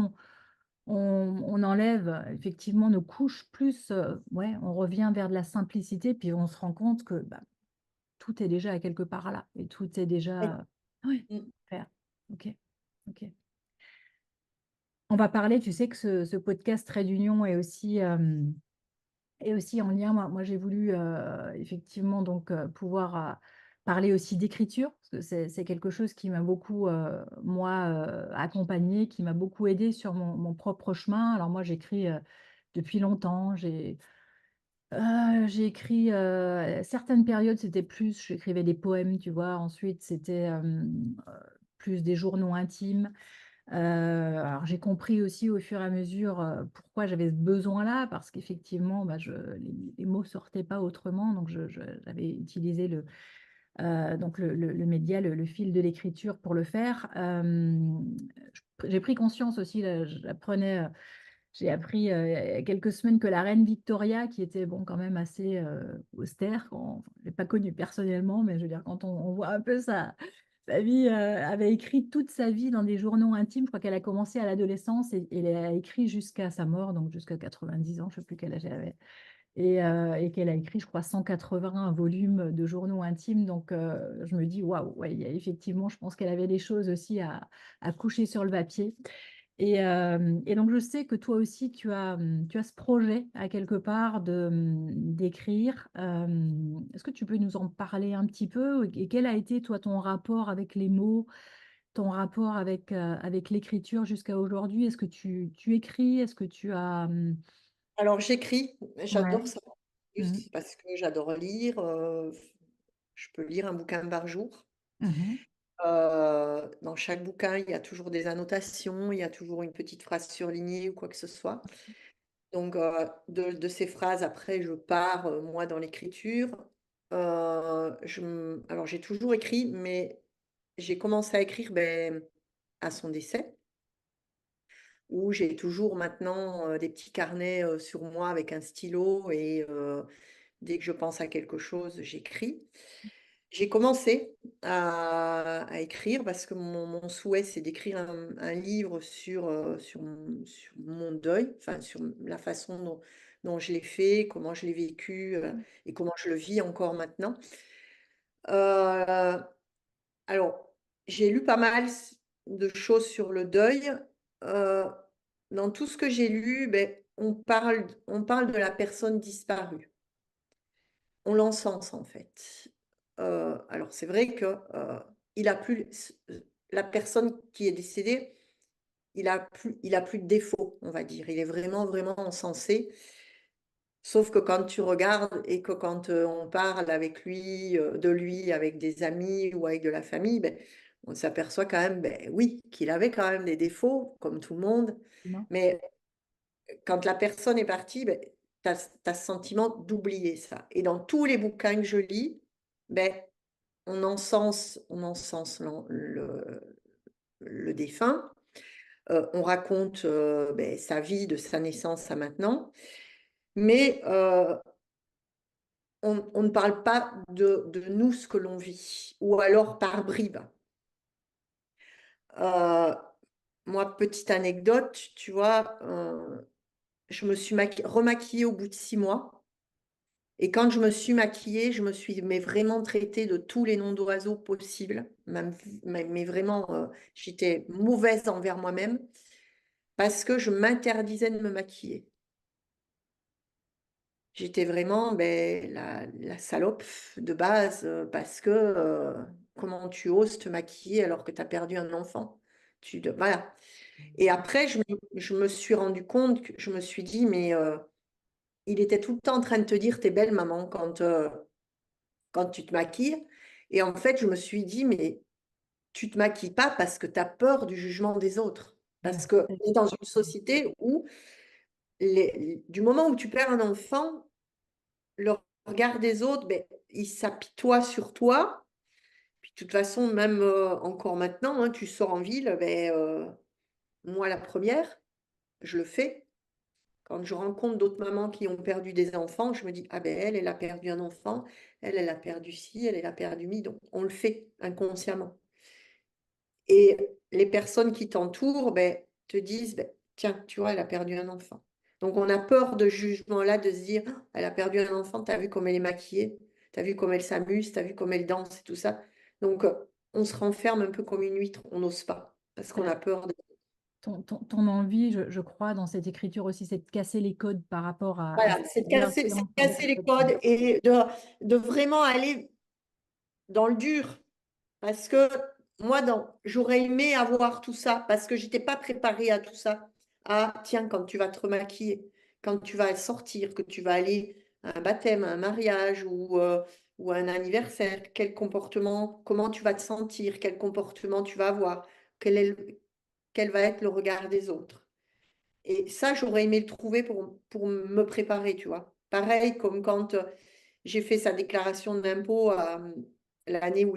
on enlève effectivement nos couches, plus ouais, on revient vers de la simplicité, puis on se rend compte que bah, tout est déjà quelque part là, et tout est ouais. déjà... Oui, Mm. super. Ok, ok. On va parler, tu sais que ce podcast Trait d'Union est aussi en lien. Moi j'ai voulu effectivement donc pouvoir parler aussi d'écriture, parce que c'est quelque chose qui m'a beaucoup, moi, accompagnée, qui m'a beaucoup aidée sur mon propre chemin. Alors moi, j'écris depuis longtemps. J'ai écrit certaines périodes, c'était plus, j'écrivais des poèmes, tu vois. Ensuite, c'était plus des journaux intimes. Alors j'ai compris aussi au fur et à mesure pourquoi j'avais ce besoin-là, parce qu'effectivement, bah, les mots sortaient pas autrement. Donc j'avais utilisé donc le média, le fil de l'écriture pour le faire. J'ai pris conscience aussi, là, j'ai appris il y a quelques semaines que la reine Victoria, qui était bon, quand même assez austère, je ne l'ai pas connue personnellement, mais je veux dire, quand on voit un peu sa vie, avait écrit toute sa vie dans des journaux intimes. Je crois qu'elle a commencé à l'adolescence et elle a écrit jusqu'à sa mort, donc jusqu'à 90 ans, je ne sais plus quel âge elle avait. Et qu'elle a écrit, je crois, 180 volumes de journaux intimes. Donc, je me dis, waouh, ouais, effectivement, je pense qu'elle avait des choses aussi à coucher sur le papier. Et donc, je sais que toi aussi, tu as ce projet à quelque part d'écrire. Est-ce que tu peux nous en parler un petit peu? Et quel a été, toi, ton rapport avec les mots, ton rapport avec l'écriture jusqu'à aujourd'hui? Est-ce que tu écris? Est-ce que tu as... Alors, j'écris, Ouais. j'adore ça, Mhm. juste parce que j'adore lire. Je peux lire un bouquin par jour. Mhm. Dans chaque bouquin, il y a toujours des annotations, il y a toujours une petite phrase surlignée ou quoi que ce soit. Donc, de ces phrases, après, je pars, moi, dans l'écriture. Alors, j'ai toujours écrit, mais j'ai commencé à écrire ben, à son décès, où j'ai toujours maintenant des petits carnets sur moi avec un stylo et dès que je pense à quelque chose, j'écris. J'ai commencé à écrire parce que mon souhait, c'est d'écrire un livre sur mon deuil, enfin sur la façon dont je l'ai fait, comment je l'ai vécu, et comment je le vis encore maintenant. Heu, alors, j'ai lu pas mal de choses sur le deuil. Heu, Dans tout ce que j'ai lu, beh, on parle de la personne disparue. On l'encense, en fait. Alors c'est vrai que, il a plus la personne qui est décédée, il a plus de défaut, on va dire. Il est vraiment, vraiment encensé. Sauf que quand tu regardes et que quand, on parle avec lui, de lui avec des amis ou avec de la famille, beh, on s'aperçoit quand même, beh, oui, qu'il avait quand même des défauts comme tout le monde. Non. Mais quand la personne est partie, beh, tu as ce sentiment d'oublier ça et dans tous les bouquins que je lis, beh, on encense le défunt, on raconte, beh, sa vie de sa naissance à maintenant, mais on ne parle pas de nous, ce que l'on vit, ou alors par bribes. Moi, petite anecdote, tu vois, je me suis remaquillée au bout de 6 mois. Et quand je me suis maquillée, je me suis mais vraiment traitée de tous les noms d'oiseaux possibles, même, mais vraiment, j'étais mauvaise envers moi-même parce que je m'interdisais de me maquiller. J'étais vraiment ben, la salope de base parce que comment tu oses te maquiller alors que tu as perdu un enfant? Voilà. Et après, je me suis rendu compte, je me suis dit, mais il était tout le temps en train de te dire, t'es belle, maman, quand tu te maquilles. Et en fait, je me suis dit, mais tu te maquilles pas parce que tu as peur du jugement des autres. Parce Ouais. qu'on est dans une société où, du moment où tu perds un enfant, le regard des autres, ben, il s'apitoie sur toi. Puis de toute façon, même encore maintenant, hein, tu sors en ville, ben, moi la première, je le fais. Quand je rencontre d'autres mamans qui ont perdu des enfants, je me dis, ah ben elle a perdu un enfant, elle a perdu ci, elle a perdu mi. Donc on le fait inconsciemment. Et les personnes qui t'entourent ben, te disent, ben, tiens, tu vois, elle a perdu un enfant. Donc on a peur de ce jugement-là, de se dire, ah, elle a perdu un enfant, t'as vu comme elle est maquillée, t'as vu comme elle s'amuse, t'as vu comme elle danse et tout ça. Donc on se renferme un peu comme une huître, on n'ose pas, parce qu'on a peur de... Ton envie, je crois, dans cette écriture aussi, c'est de casser les codes par rapport à Voilà, cette c'est de version casser les codes et de vraiment aller dans le dur. Parce que moi, j'aurais aimé avoir tout ça, parce que je n'étais pas préparée à tout ça. Ah, tiens, quand tu vas te remaquiller, quand tu vas sortir, que tu vas aller à un baptême, à un mariage ou à un anniversaire, quel comportement, comment tu vas te sentir, quel comportement tu vas avoir, quel va être le regard des autres. Et ça, j'aurais aimé le trouver pour me préparer, tu vois. Pareil, comme quand j'ai fait sa déclaration d'impôt l'année où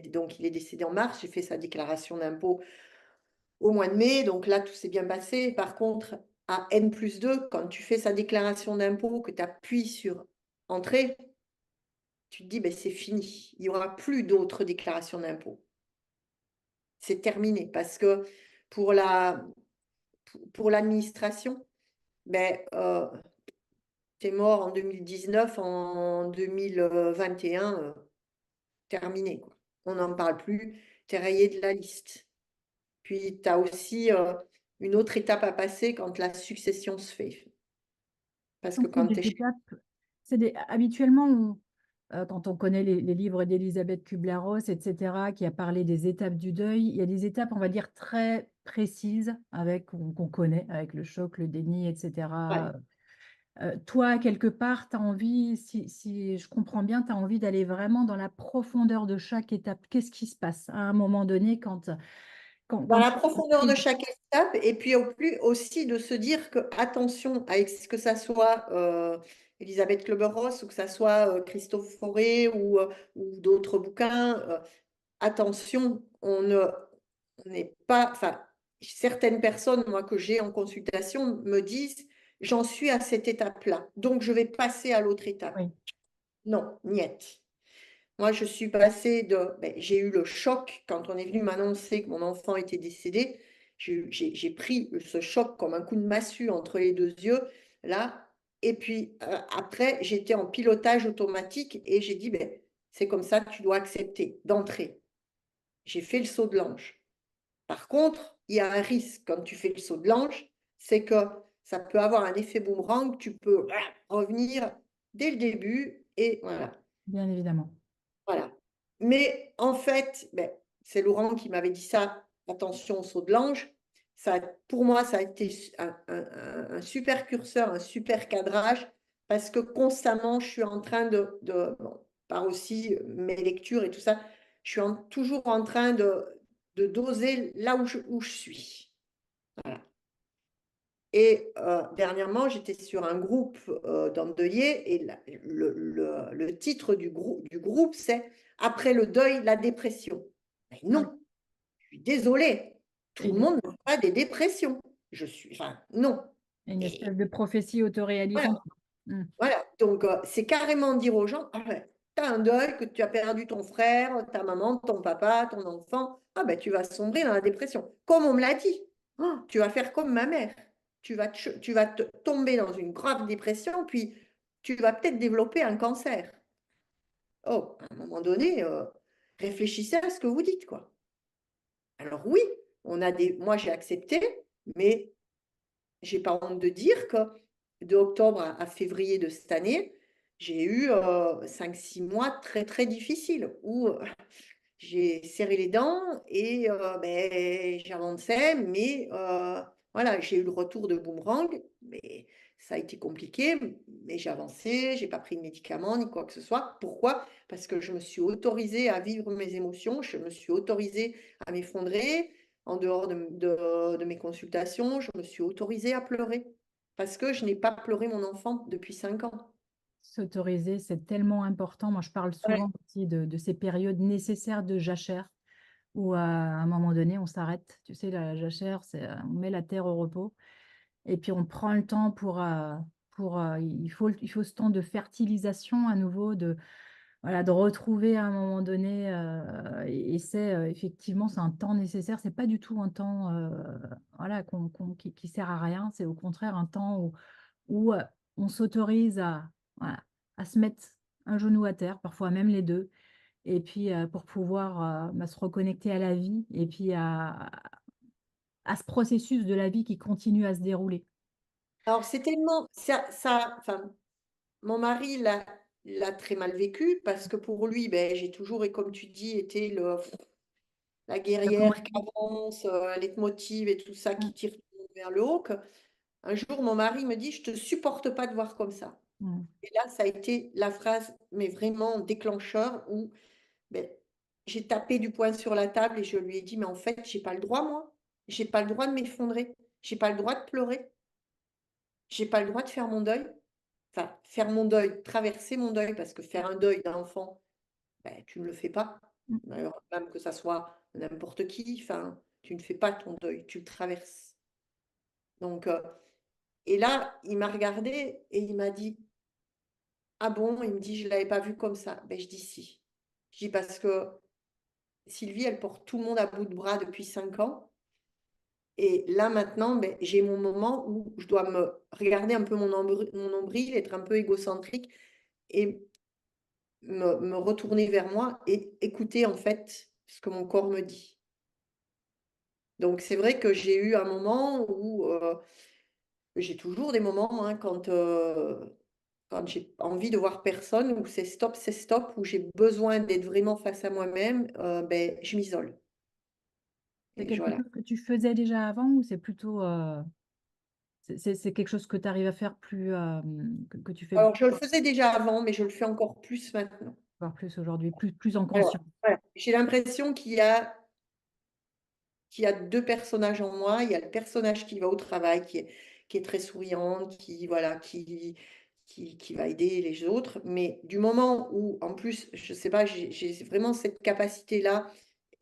donc il est décédé en mars, j'ai fait sa déclaration d'impôt au mois de mai, donc là, tout s'est bien passé. Par contre, à N+2, quand tu fais sa déclaration d'impôt, que tu appuies sur Entrée, tu te dis, ben, c'est fini. Il n'y aura plus d'autres déclarations d'impôt. C'est terminé parce que pour pour l'administration, ben, t'es mort en 2019, en 2021, terminé, quoi. On n'en parle plus, t'es rayé de la liste. Puis tu as aussi une autre étape à passer quand la succession se fait. Parce que Donc, c'est quand tu es des étapes, habituellement, quand on connaît les livres d'Elisabeth Kubler-Ross, etc., qui a parlé des étapes du deuil, il y a des étapes, on va dire, très précises, qu'on connaît, avec le choc, le déni, ouais. etc. Toi, quelque part, tu as envie, si je comprends bien, tu as envie d'aller vraiment dans la profondeur de chaque étape. Qu'est-ce qui se passe à un moment donné Dans quand la tu... profondeur de chaque étape, et puis au plus aussi de se dire que, attention, avec ce que ça soit Elisabeth Kleber-Ross ou que ça soit Christophe Fauré ou d'autres bouquins, attention, on n'est pas, enfin, certaines personnes, moi, que j'ai en consultation, me disent, j'en suis à cette étape-là, donc je vais passer à l'autre étape. Oui, Non, niet. Moi, je suis passée ben, j'ai eu le choc quand on est venu m'annoncer que mon enfant était décédé. J'ai pris ce choc comme un coup de massue entre les deux yeux, là. Et puis après, j'étais en pilotage automatique et j'ai dit, ben, c'est comme ça que tu dois accepter d'entrer. J'ai fait le saut de l'ange. Par contre, il y a un risque quand tu fais le saut de l'ange, c'est que ça peut avoir un effet boomerang, tu peux revenir dès le début et voilà. bien évidemment. Voilà. Mais en fait, ben, c'est Laurent qui m'avait dit ça, attention au saut de l'ange. Ça, pour moi, ça a été un super curseur, un super cadrage, parce que constamment, je suis en train bon, par aussi mes lectures et tout ça, je suis toujours en train de doser là où je suis. Voilà. Et dernièrement, j'étais sur un groupe d'endeuillés et le titre du groupe, c'est Après le deuil, la dépression. Mais Ah oui. non, je suis désolée, tout Et le monde n'a pas des dépressions. Enfin, non. une Et espèce de prophétie voilà. autoréalisante. Mmh. Voilà, donc c'est carrément dire aux gens: «Ah ben, tu as un deuil, que tu as perdu ton frère, ta maman, ton papa, ton enfant, ah ben, tu vas sombrer dans la dépression». Comme on me l'a dit: «Oh, tu vas faire comme ma mère, tu vas te tomber dans une grave dépression, puis tu vas peut-être développer un cancer». Oh, à un moment donné, réfléchissez à ce que vous dites, quoi. Alors oui, on a des moi j'ai accepté, mais j'ai pas honte de dire que de octobre à février de cette année, j'ai eu, 5-6 mois très, très difficiles où, j'ai serré les dents et j'avançais, mais voilà, j'ai eu le retour de boomerang, mais ça a été compliqué, mais j'ai avancé, j'ai pas pris de médicaments ni quoi que ce soit. Pourquoi? Parce que je me suis autorisée à vivre mes émotions, je me suis autorisée à m'effondrer. En dehors de mes consultations, je me suis autorisée à pleurer parce que je n'ai pas pleuré mon enfant depuis 5 ans. S'autoriser, c'est tellement important. Moi, je parle Ouais. souvent aussi de ces périodes nécessaires de jachère où, à un moment donné, on s'arrête. Tu sais, la jachère, c'est, on met la terre au repos et puis on prend le temps il faut ce temps de fertilisation à nouveau, voilà, de retrouver à un moment donné, et c'est, effectivement, c'est un temps nécessaire. C'est pas du tout un temps, voilà, qui sert à rien. C'est au contraire un temps où on s'autorise à, voilà, à se mettre un genou à terre, parfois même les 2, et puis, pour pouvoir, se reconnecter à la vie et puis à ce processus de la vie qui continue à se dérouler. Alors c'est tellement enfin, mon mari l'a très mal vécu parce que pour lui, ben j'ai toujours et comme tu dis, été la guerrière qui Locomotive. avance, leitmotiv et tout ça Mmh, qui tire tout le monde vers le haut, qu'un jour mon mari me dit: «Je te supporte pas de voir comme ça». mmh. Et là, ça a été la phrase, mais vraiment déclencheur où, beh, j'ai tapé du poing sur la table et je lui ai dit: «Mais en fait, j'ai pas le droit moi, j'ai pas le droit de m'effondrer, j'ai pas le droit de pleurer, j'ai pas le droit de faire mon deuil». Enfin, faire mon deuil, traverser mon deuil, parce que faire un deuil d'enfant, ben, tu ne le fais pas. Mmh. D'ailleurs, même que ça soit n'importe qui, enfin, tu ne fais pas ton deuil, tu le traverses. Donc, et là, il m'a regardé et il m'a dit: «Ah bon?» Il me dit: «Je ne l'avais pas vu comme ça». Ben, je dis: «Si». Je dis: «Parce que Sylvie, elle porte tout le monde à bout de bras depuis 5 ans et là, maintenant, beh, j'ai mon moment où je dois me regarder un peu mon nombril, être un peu égocentrique et me retourner vers moi et écouter, en fait, ce que mon corps me dit. Donc c'est vrai que j'ai eu un moment où, j'ai toujours des moments, hein, quand j'ai envie de voir personne, où c'est stop, où j'ai besoin d'être vraiment face à moi-même, je m'isole C'est et quelque voilà. chose que tu faisais déjà avant ou c'est plutôt, c'est quelque chose que tu arrives à faire plus, que tu fais Alors je le faisais déjà avant, mais je le fais encore plus maintenant. encore plus aujourd'hui, plus en Alors, conscience? voilà, j'ai l'impression qu'il y a 2 personnages en moi. Il y a le personnage qui va au travail, qui est très souriante, qui voilà, qui va aider les autres. Mais du moment où, en plus, je sais pas, j'ai vraiment cette capacité-là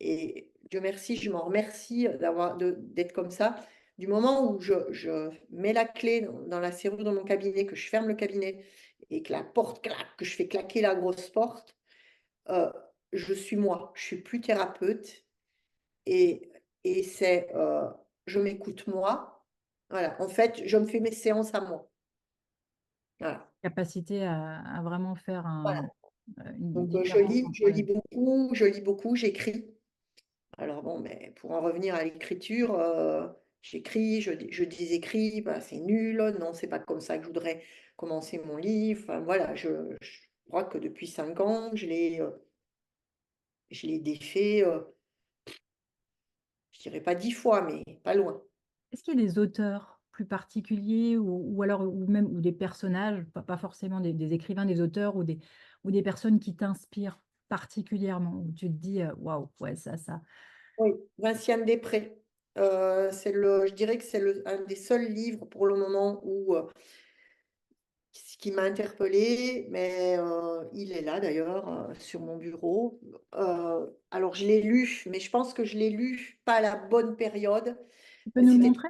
et Dieu merci, je m'en remercie d'être comme ça. Du moment où je mets la clé dans la serrure de mon cabinet, que je ferme le cabinet et que la porte claque, que je fais claquer la grosse porte, heu, je suis moi. Je suis plus thérapeute et c'est, je m'écoute moi. Voilà, en fait, je me fais mes séances à moi. Voilà, Capacité à vraiment faire voilà. une Donc, différence entre la je lis beaucoup, j'écris. Alors bon, mais pour en revenir à l'écriture, j'écris, je dis écris, bah, c'est nul, non, c'est pas comme ça que je voudrais commencer mon livre. Enfin voilà, je crois que depuis 5 ans, je l'ai défait, je dirais pas 10 fois, mais pas loin. est-ce qu'il y a des auteurs plus particuliers ou alors ou même ou des personnages, pas forcément des écrivains, des auteurs ou des personnes qui t'inspirent particulièrement, où tu te dis: «Waouh, ouais, ça». Oui, Vinciane Després. Je dirais que c'est un des seuls livres pour le moment où, qui m'a interpellée, mais il est là d'ailleurs, sur mon bureau. Alors je l'ai lu, mais je pense que je l'ai lu pas à la bonne période. Tu peux nous le C'était montrer?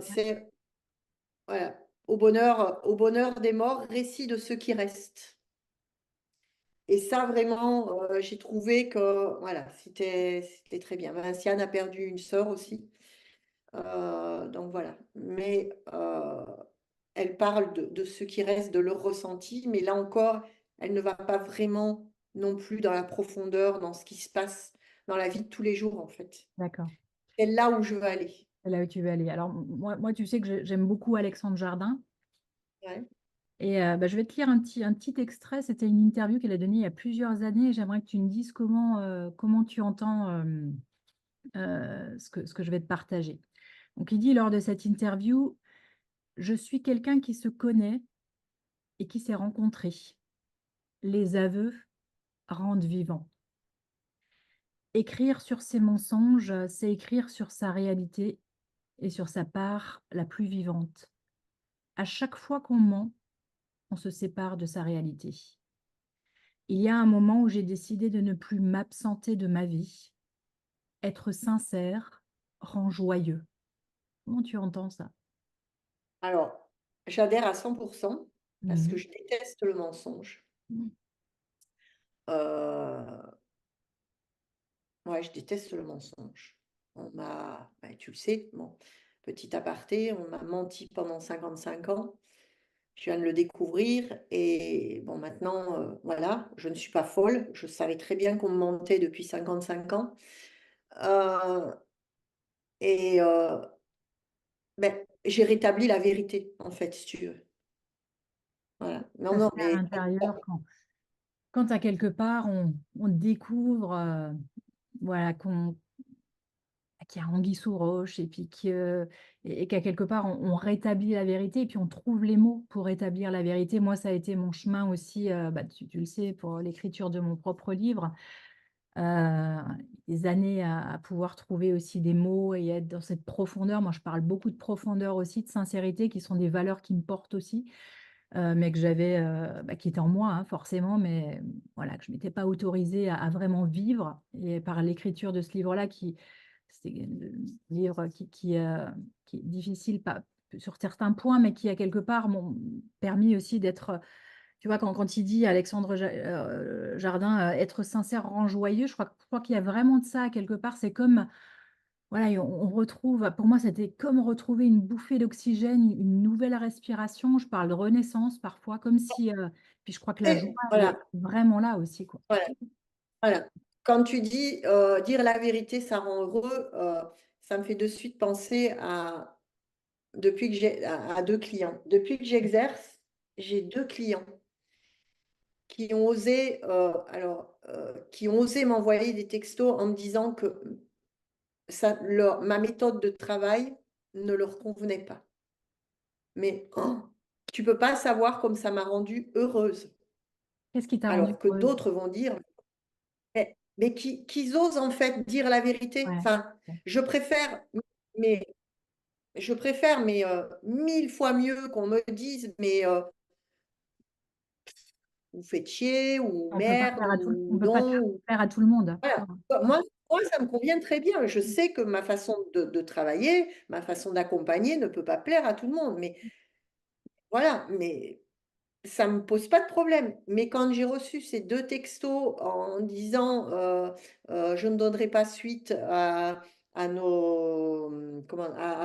c'est voilà. au bonheur des morts, récit de ceux qui restent. Et ça, vraiment, j'ai trouvé que voilà, c'était très bien. Vinciane a perdu une sœur aussi. Donc voilà. Mais elle parle de ce qui reste, de leur ressenti, mais là encore, elle ne va pas vraiment non plus dans la profondeur, dans ce qui se passe dans la vie de tous les jours, en fait. D'accord. C'est là où je veux aller. C'est là où tu veux aller. Alors, moi, tu sais que j'aime beaucoup Alexandre Jardin. Ouais. Et bah, je vais te lire un petit extrait. C'était une interview qu'elle a donnée il y a plusieurs années. J'aimerais que tu me dises comment tu entends ce que je vais te partager. Donc, il dit lors de cette interview, je suis quelqu'un qui se connaît et qui s'est rencontré. Les aveux rendent vivant. Écrire sur ses mensonges, c'est écrire sur sa réalité et sur sa part la plus vivante. À chaque fois qu'on ment, on se sépare de sa réalité. Il y a un moment où j'ai décidé de ne plus m'absenter de ma vie. Être sincère rend joyeux. Comment tu entends ça? Alors, j'adhère à 100% parce que Mhm. je déteste le mensonge. Euh, ouais, je déteste le mensonge. Tu le sais, bon, petit aparté, on m'a menti pendant 55 ans. Je viens de le découvrir et bon, maintenant, voilà, je ne suis pas folle. Je savais très bien qu'on me mentait depuis 55 ans. Euh, et j'ai rétabli la vérité, en fait, si tu veux. Voilà. Non, Ça se non, fait à mais l'intérieur quand à quelque part on découvre voilà, qu'il y a anguille sous roche et puis et qu'à quelque part on rétablit la vérité et puis on trouve les mots pour rétablir la vérité. Moi, ça a été mon chemin aussi, bah, tu le sais, pour l'écriture de mon propre livre. euh, des années à pouvoir trouver aussi des mots et être dans cette profondeur. Moi, je parle beaucoup de profondeur aussi, de sincérité, qui sont des valeurs qui me portent aussi, mais que j'avais, bah, qui étaient en moi, hein, forcément, mais voilà, que je ne m'étais pas autorisée à vraiment vivre. Et par l'écriture de ce livre-là, c'est un livre qui est difficile sur certains points, mais qui a quelque part m'ont permis aussi d'être, tu vois, quand il dit Alexandre Jardin, être sincère rend joyeux, je crois qu'il y a vraiment de ça quelque part. C'est comme, voilà, et on retrouve, pour moi, c'était comme retrouver une bouffée d'oxygène, une nouvelle respiration. Je parle de renaissance parfois, comme si, puis je crois que la joie, elle est voilà, vraiment là aussi, quoi. voilà, voilà. Quand tu dis dire la vérité, ça rend heureux, ça me fait de suite penser à deux clients. Depuis que j'exerce, j'ai deux clients qui ont osé, qui ont osé m'envoyer des textos en me disant que ma méthode de travail ne leur convenait pas. Mais tu peux pas savoir comme ça m'a rendue heureuse. Qu'est-ce qui t'a rendu Alors que heureuse? d'autres vont dire, mais qu'ils osent en fait dire la vérité. Ouais. Enfin, je préfère, mais mais 1000 fois mieux qu'on me dise, mais vous faites chier, ou On peut pas merde, plaire à tout, on ou peut pas non. plaire à tout le monde. Voilà. Voilà. Moi, ça me convient très bien. Je sais que ma façon de travailler, ma façon d'accompagner ne peut pas plaire à tout le monde. Mais voilà, mais ça me pose pas de problème. Mais quand j'ai reçu ces deux textos en disant je ne donnerai pas suite à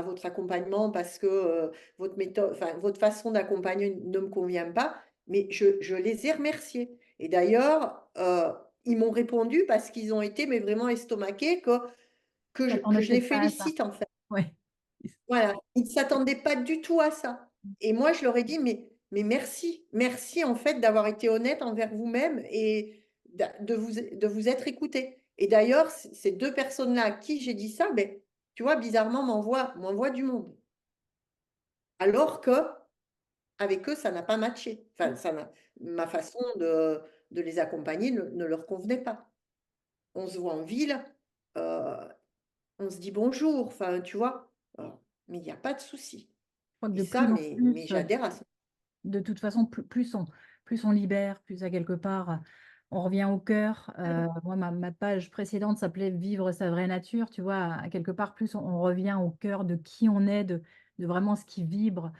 votre accompagnement parce que votre méthode, enfin, votre façon d'accompagner ne me convient pas, mais je les ai remerciés. Et d'ailleurs, ils m'ont répondu parce qu'ils ont été mais vraiment estomaqués que T'attendais je les peut-être pas à ça. félicite en fait. Ouais. Voilà, ils ne s'attendaient pas du tout à ça. Et moi, je leur ai dit, mais merci, merci en fait d'avoir été honnête envers vous-même et de vous être écouté. Et d'ailleurs, ces deux personnes-là à qui j'ai dit ça, ben, tu vois, bizarrement, m'envoient du monde. Alors que avec eux, ça n'a pas matché. Enfin, ma façon de les accompagner ne leur convenait pas. On se voit en ville, euh, on se dit bonjour, enfin, tu vois. Mais il n'y a pas de souci. Je crois que Et de ça, plus en mais plus, j'adhère à ça. de toute façon, plus on libère, plus à quelque part, on revient au cœur. Moi, ma page précédente s'appelait Vivre sa vraie nature. Tu vois, à quelque part, plus on revient au cœur de qui on est, de vraiment ce qui vibre.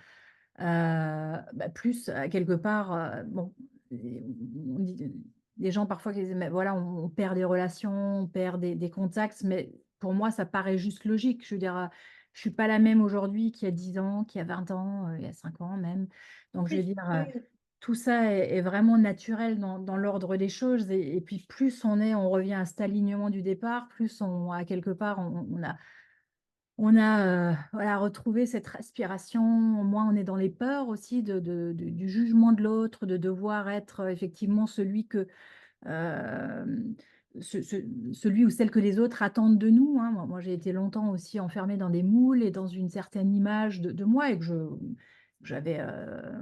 plus quelque part, bon, on dit, les gens parfois qui disent, mais voilà, on perd des relations, on perd des contacts, mais pour moi, ça paraît juste logique. Je veux dire, je suis pas la même aujourd'hui qu'il y a 10 ans, qu'il y a 20 ans, il y a 5 ans même. Donc, je veux Oui, dire, oui, tout ça est vraiment naturel dans l'ordre des choses. Et puis, plus on revient à cet alignement du départ, plus à quelque part, on a voilà, retrouvé cette respiration. Moins on est dans les peurs aussi du jugement de l'autre, de devoir être effectivement euh, celui ou celle que les autres attendent de nous, hein. Moi, j'ai été longtemps aussi enfermée dans des moules et dans une certaine image de moi et que j'avais,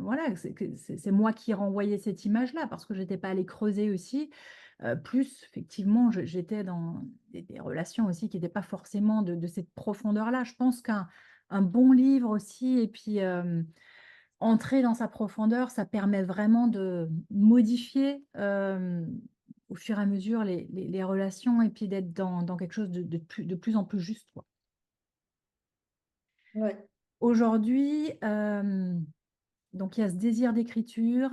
voilà, c'est moi qui renvoyais cette image-là parce que j'étais pas allée creuser aussi. Plus, effectivement, j'étais dans des relations aussi qui n'étaient pas forcément de cette profondeur-là. Je pense qu'un bon livre aussi, et puis entrer dans sa profondeur, ça permet vraiment de modifier au fur et à mesure les relations et puis d'être dans quelque chose de plus en plus juste, quoi. ouais. Aujourd'hui, donc il y a ce désir d'écriture.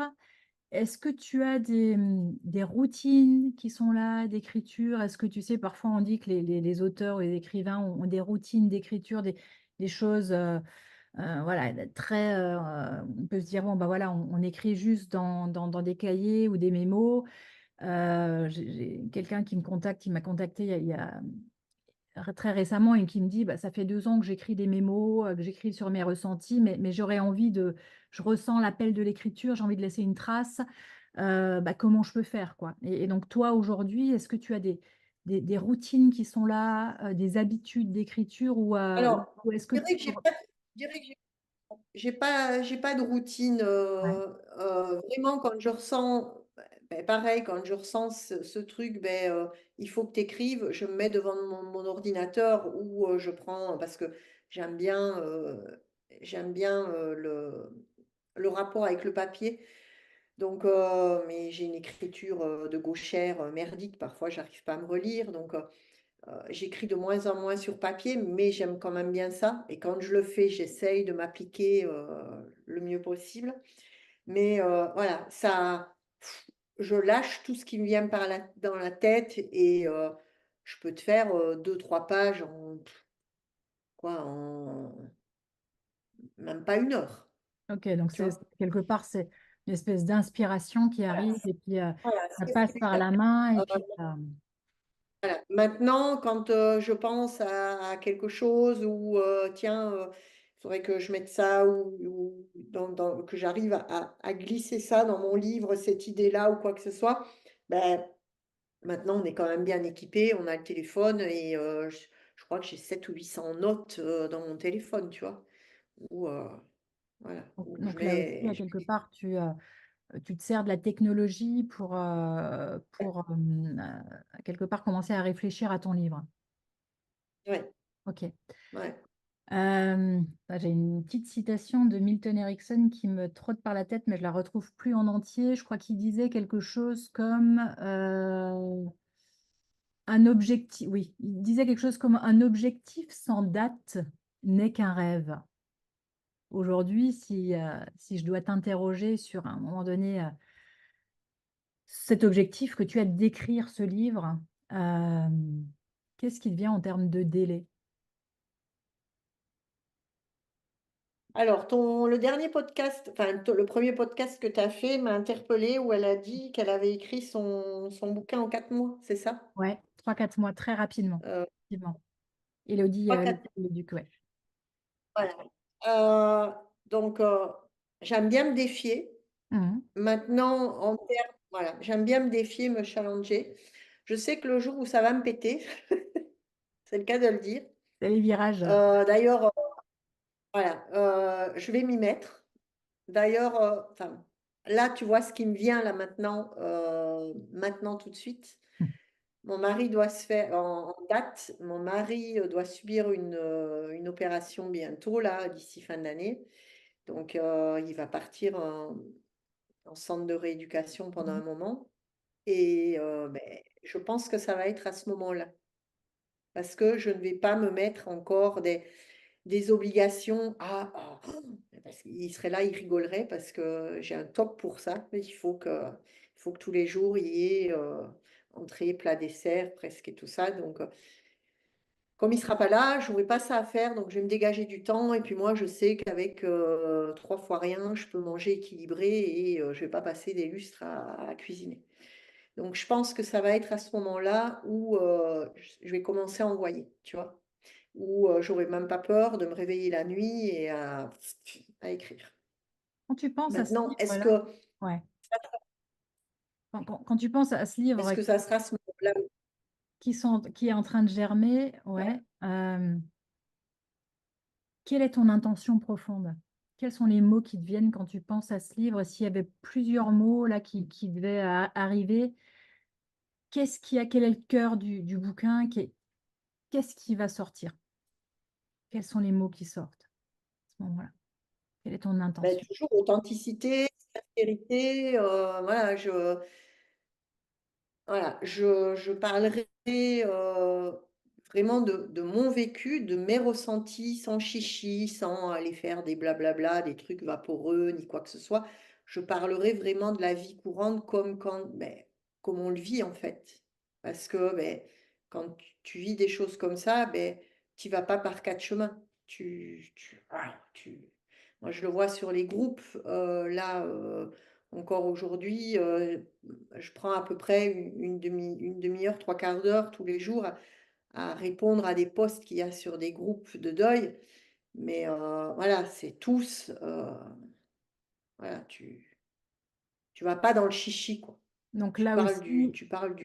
Est-ce que tu as des routines qui sont là d'écriture? Est-ce que tu sais, parfois on dit que les auteurs ou les écrivains ont des routines d'écriture, des choses, voilà, très, on peut se dire, bon, bah voilà, on écrit juste dans des cahiers ou des mémos. J'ai quelqu'un qui m'a contacté très récemment et qui me dit, bah, ça fait 2 ans que j'écris des mémos, que j'écris sur mes ressentis, mais j'aurais envie je ressens l'appel de l'écriture, j'ai envie de laisser une trace. Bah, comment je peux faire, quoi? Et donc toi, aujourd'hui, est-ce que tu as des routines qui sont là, des habitudes d'écriture Alors, ou est-ce que je dirais que je dirais que j'ai pas de routine. ouais, Vraiment, quand je ressens, ben, pareil, quand je ressens ce truc, ben, il faut que tu écrives, je me mets devant mon ordinateur ou je prends, parce que j'aime bien, j'aime bien le rapport avec le papier. Donc, mais j'ai une écriture de gauchère merdique, parfois j'arrive pas à me relire. Donc, j'écris de moins en moins sur papier, mais j'aime quand même bien ça. Et quand je le fais, j'essaye de m'appliquer le mieux possible. Mais voilà, ça, je lâche tout ce qui me vient dans la tête et je peux te faire 2, 3 pages en même pas 1 heure. ok, donc Tu vois? quelque part, c'est une espèce d'inspiration qui Voilà, arrive et puis voilà, ça c'est passe par la main et puis voilà. Maintenant, quand je pense à quelque chose ou tiens, il faudrait que je mette ça ou que j'arrive à glisser ça dans mon livre, cette idée-là ou quoi que ce soit, ben, maintenant on est quand même bien équipé, on a le téléphone et je crois que j'ai 700 ou 800 notes dans mon téléphone, tu vois, où, voilà, où je donc là aussi, à mets, quelque part, tu te sers de la technologie quelque part commencer à réfléchir à ton livre. ouais, Ok. ouais. J'ai une petite citation de Milton Erickson qui me trotte par la tête, mais je la retrouve plus en entier. Je crois qu'il disait quelque chose comme un objectif. Oui, il disait quelque chose comme un objectif sans date n'est qu'un rêve. Aujourd'hui, si je dois t'interroger sur un moment donné cet objectif que tu as d'écrire ce livre, euh, qu'est-ce qui te vient en termes de délai? Alors, le dernier podcast, enfin, le premier podcast que tu as fait m'a interpellée où elle a dit qu'elle avait écrit son bouquin en 4 mois, c'est ça? Ouais, 3 4 mois, très rapidement. Euh, Effectivement. Élodie 3-4 Leduc, ouais. voilà. Donc, j'aime bien me défier. Mhm. Maintenant, voilà, j'aime bien me défier, me challenger. Je sais que le jour où ça va me péter, c'est le cas de le dire. C'est les virages. D'ailleurs, voilà, je vais m'y mettre. D'ailleurs, enfin, là, tu vois ce qui me vient là maintenant tout de suite. Mon mari doit se faire en date, mon mari doit subir une opération bientôt, là, d'ici fin d'année. Donc, il va partir en centre de rééducation pendant un moment. Et ben, je pense que ça va être à ce moment-là. Parce que je ne vais pas me mettre encore des obligations. Ah, oh, parce qu'il serait là, il rigolerait parce que j'ai un top pour ça. Il faut que tous les jours, il y ait entrée, plat, dessert, presque et tout ça. Donc, comme il sera pas là, je n'aurai pas ça à faire. Donc, je vais me dégager du temps. Et puis moi, je sais qu'avec 3 fois rien, je peux manger équilibré et je vais pas passer des lustres à cuisiner. Donc, je pense que ça va être à ce moment-là où je vais commencer à envoyer, tu vois, où j'aurai même pas peur de me réveiller la nuit et à écrire. Quand tu penses à ce Maintenant, est-ce livre-là, que, ouais. Quand tu penses à ce livre est-ce que ça sera ce moment-là? qui est en train de germer, ouais, quelle est ton intention profonde? Quels sont les mots qui te viennent quand tu penses à ce livre? S'il y avait plusieurs mots là qui devaient arriver, quel est le cœur du bouquin? Qu'est-ce qui va sortir? Quels sont les mots qui sortent à ce moment-là? Quelle est ton Ben, intention? toujours authenticité, sincérité, voilà, je parlerai vraiment de mon vécu, de mes ressentis, sans chichi, sans aller faire des blablabla, des trucs vaporeux, ni quoi que ce soit. Je parlerai vraiment de la vie courante comme on le vit en fait. Parce que quand tu vis des choses comme ça, tu vas pas par quatre chemins. Moi, je le vois sur les groupes, là, encore aujourd'hui, je prends à peu près une demi-heure, trois quarts d'heure tous les jours à répondre à des posts qu'il y a sur des groupes de deuil. Mais voilà, c'est tous, voilà, tu vas pas dans le chichi, quoi. Donc Tu là parles du, aussi, tu parles du.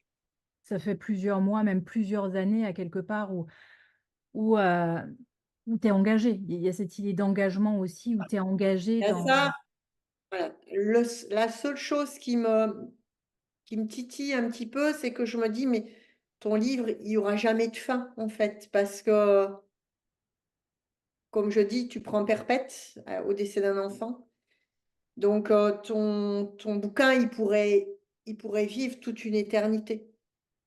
ça fait plusieurs mois, même plusieurs années à quelque part où, où tu es engagé. Il y a cette idée d'engagement aussi, où tu es engagé Il y a dans ça, voilà. La seule chose qui me titille un petit peu, c'est que je me dis, mais ton livre, il n'y aura jamais de fin, en fait, parce que, comme je dis, tu prends perpète au décès d'un enfant. Donc, ton bouquin, il pourrait vivre toute une éternité,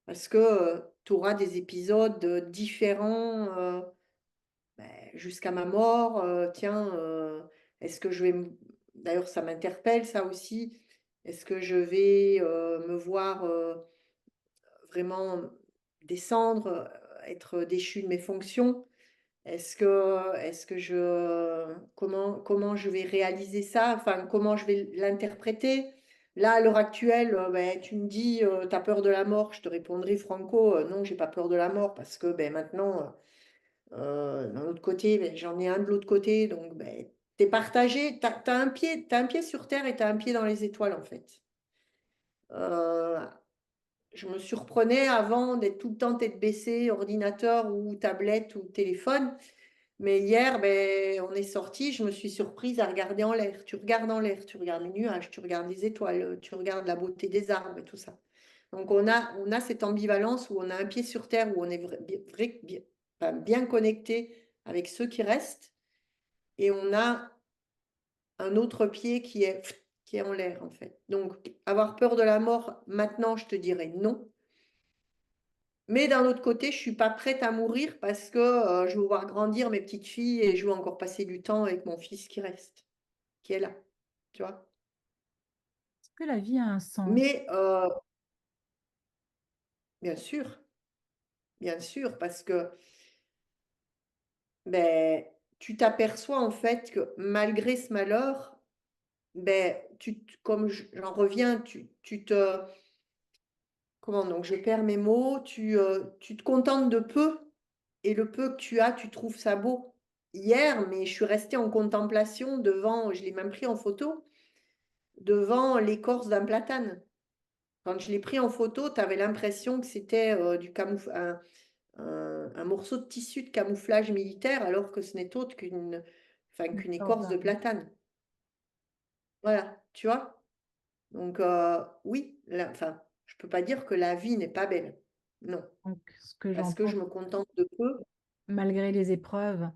parce que tu auras des épisodes différents jusqu'à ma mort. Tiens, est-ce que je vais... D'ailleurs, ça m'interpelle, ça aussi. Est-ce que je vais me voir vraiment descendre, être déchu de mes fonctions? Comment je vais réaliser ça? Enfin, comment je vais l'interpréter? Là, à l'heure actuelle, tu me dis, tu as peur de la mort. Je te répondrai, Franco, non, j'ai pas peur de la mort parce que maintenant, d'un autre côté, j'en ai un de l'autre côté. Donc, t'es partagé. T'as un pied sur terre et t'as un pied dans les étoiles, en fait. Euh, je me surprenais avant d'être tout le temps tête baissée, ordinateur ou tablette ou téléphone. Mais hier, on est sorti, je me suis surprise à regarder en l'air. Tu regardes en l'air, tu regardes les nuages, tu regardes les étoiles, tu regardes la beauté des arbres et tout ça. Donc on a cette ambivalence où on a un pied sur terre, où on est enfin, bien connecté avec ceux qui restent, et on a un autre pied qui est en l'air en fait. Donc avoir peur de la mort, maintenant je te dirais non. Mais d'un autre côté, je suis pas prête à mourir parce que je veux voir grandir mes petites filles et je veux encore passer du temps avec mon fils qui reste, qui est là, tu vois. est-ce que la vie a un sens? Mais bien sûr, parce que ben, tu t'aperçois en fait que malgré ce malheur, comme j'en reviens, comment donc, je perds mes mots, tu te contentes de peu et le peu que tu as, tu trouves ça beau. Hier, mais je suis restée en contemplation devant, je l'ai même pris en photo, devant l'écorce d'un platane. Quand je l'ai pris en photo, tu avais l'impression que c'était un morceau de tissu de camouflage militaire, alors que ce n'est autre Une qu'une sorte écorce de d'arbre. platane. Voilà, tu vois? Donc, oui, enfin, je peux pas dire que la vie n'est pas belle. Non, Donc, ce que parce que j'entends, je me contente de peu. malgré les épreuves,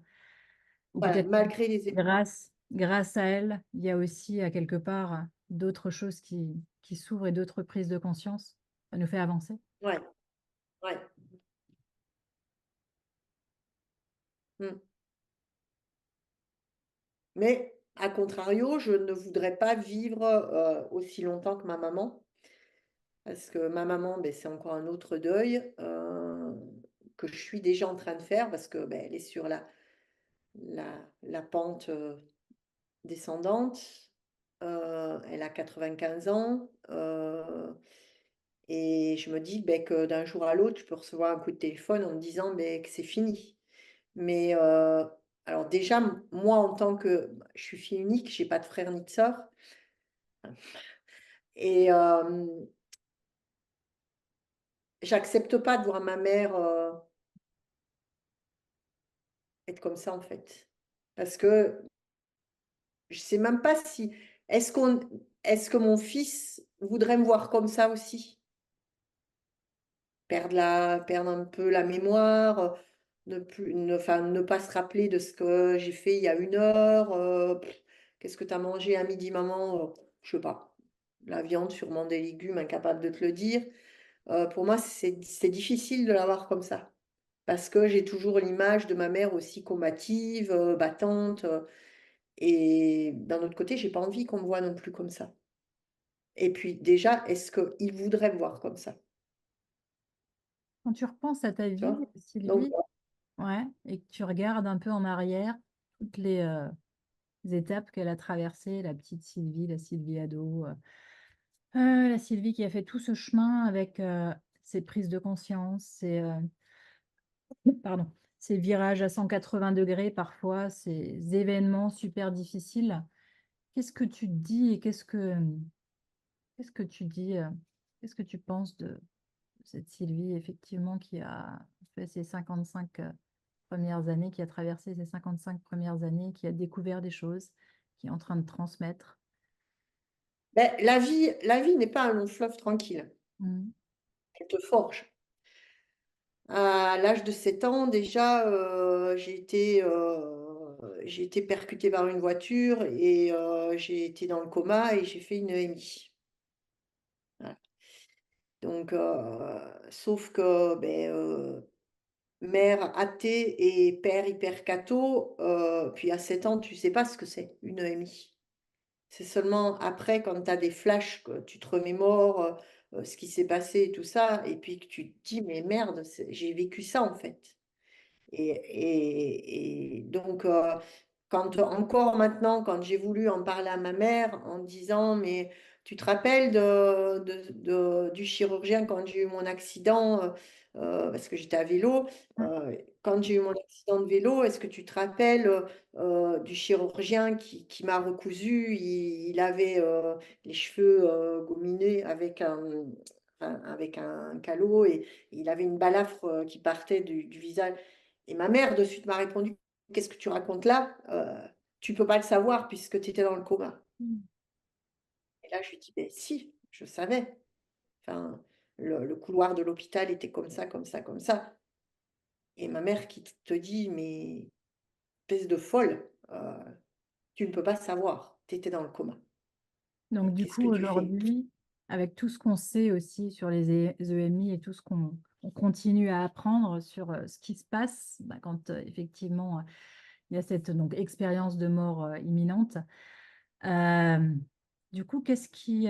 ou Voilà, peut-être malgré les épreuves. grâce à elle, il y a aussi à quelque part d'autres choses qui s'ouvrent et d'autres prises de conscience. Ça nous fait avancer. Ouais, ouais. Mm. Mais À contrario, je ne voudrais pas vivre aussi longtemps que ma maman, parce que ma maman, ben, c'est encore un autre deuil que je suis déjà en train de faire, parce que ben, elle est sur la pente descendante. Elle a 95 ans. Et je me dis ben, que d'un jour à l'autre, je peux recevoir un coup de téléphone en me disant ben, que c'est fini. Mais alors déjà, moi, en tant que je suis fille unique, j'ai pas de frère ni de sœur. Et j'accepte pas de voir ma mère être comme ça, en fait. Parce que je sais même pas si est-ce qu'on est-ce que mon fils voudrait me voir comme ça aussi? Perdre un peu la mémoire, ne pas se rappeler de ce que j'ai fait il y a 1 heure, «Qu'est-ce que tu as mangé à midi maman?» Je sais pas. La viande, sûrement des légumes, incapable de te le dire. Pour moi, c'est difficile de l'avoir comme ça. Parce que j'ai toujours l'image de ma mère aussi combative, battante, et d'un autre côté, j'ai pas envie qu'on me voit non plus comme ça. Et puis déjà, est-ce qu'il voudrait me voir comme ça? Quand tu repenses à ta Tu vie, vois? Donc Sylvie, ouais, et que tu regardes un peu en arrière toutes les étapes qu'elle a traversées, la petite Sylvie, la Sylvie ado, la Sylvie qui a fait tout ce chemin avec, ses prises de conscience, pardon, ces virages à 180 degrés parfois, ces événements super difficiles. Qu'est-ce que tu te dis et qu'est-ce que tu dis, qu'est-ce que tu penses de cette Sylvie effectivement qui a fait ses 55 premières années, qui a traversé ses 55 premières années, qui a découvert des choses, qui est en train de transmettre? beh, la vie n'est pas un long fleuve tranquille. Mmh. Elle te forge. À l'âge de 7 ans déjà, j'ai été percutée par une voiture et j'ai été dans le coma et j'ai fait une EMI. Voilà. Donc sauf que, beh, mère athée et père hyper catho, puis à 7 ans, tu sais pas ce que c'est une EMI. C'est seulement après, quand tu as des flashs, que tu te remémores, ce qui s'est passé et tout ça et puis que tu te dis: «Mais merde, j'ai vécu ça, en fait». Et donc quand encore maintenant, quand j'ai voulu en parler à ma mère en disant: «Mais tu te rappelles du chirurgien quand j'ai eu mon accident?» Parce que j'étais à vélo, «Quand j'ai eu mon accident de vélo, est-ce que tu te rappelles, du chirurgien qui m'a recousu?» Il avait, les cheveux, gominés avec un calot et il avait une balafre, qui partait du visage. Et ma mère, de suite, m'a répondu: «Qu'est-ce que tu racontes là? Tu peux pas le savoir puisque tu étais dans le coma». Mmh. Et là, je lui dis: «Beh si, je savais. Enfin, le couloir de l'hôpital était comme ça, comme ça, comme ça». Et ma mère qui te dit: «Mais espèce de folle, tu ne peux pas savoir. Tu étais dans le coma. Donc du Qu'est-ce coup, que tu fais?» aujourd'hui, avec tout ce qu'on sait aussi sur les EMI et tout ce qu'on on continue à apprendre sur, ce qui se passe, bah, quand, effectivement, il y a cette donc expérience de mort, imminente. Hem, du coup, qu'est-ce qui,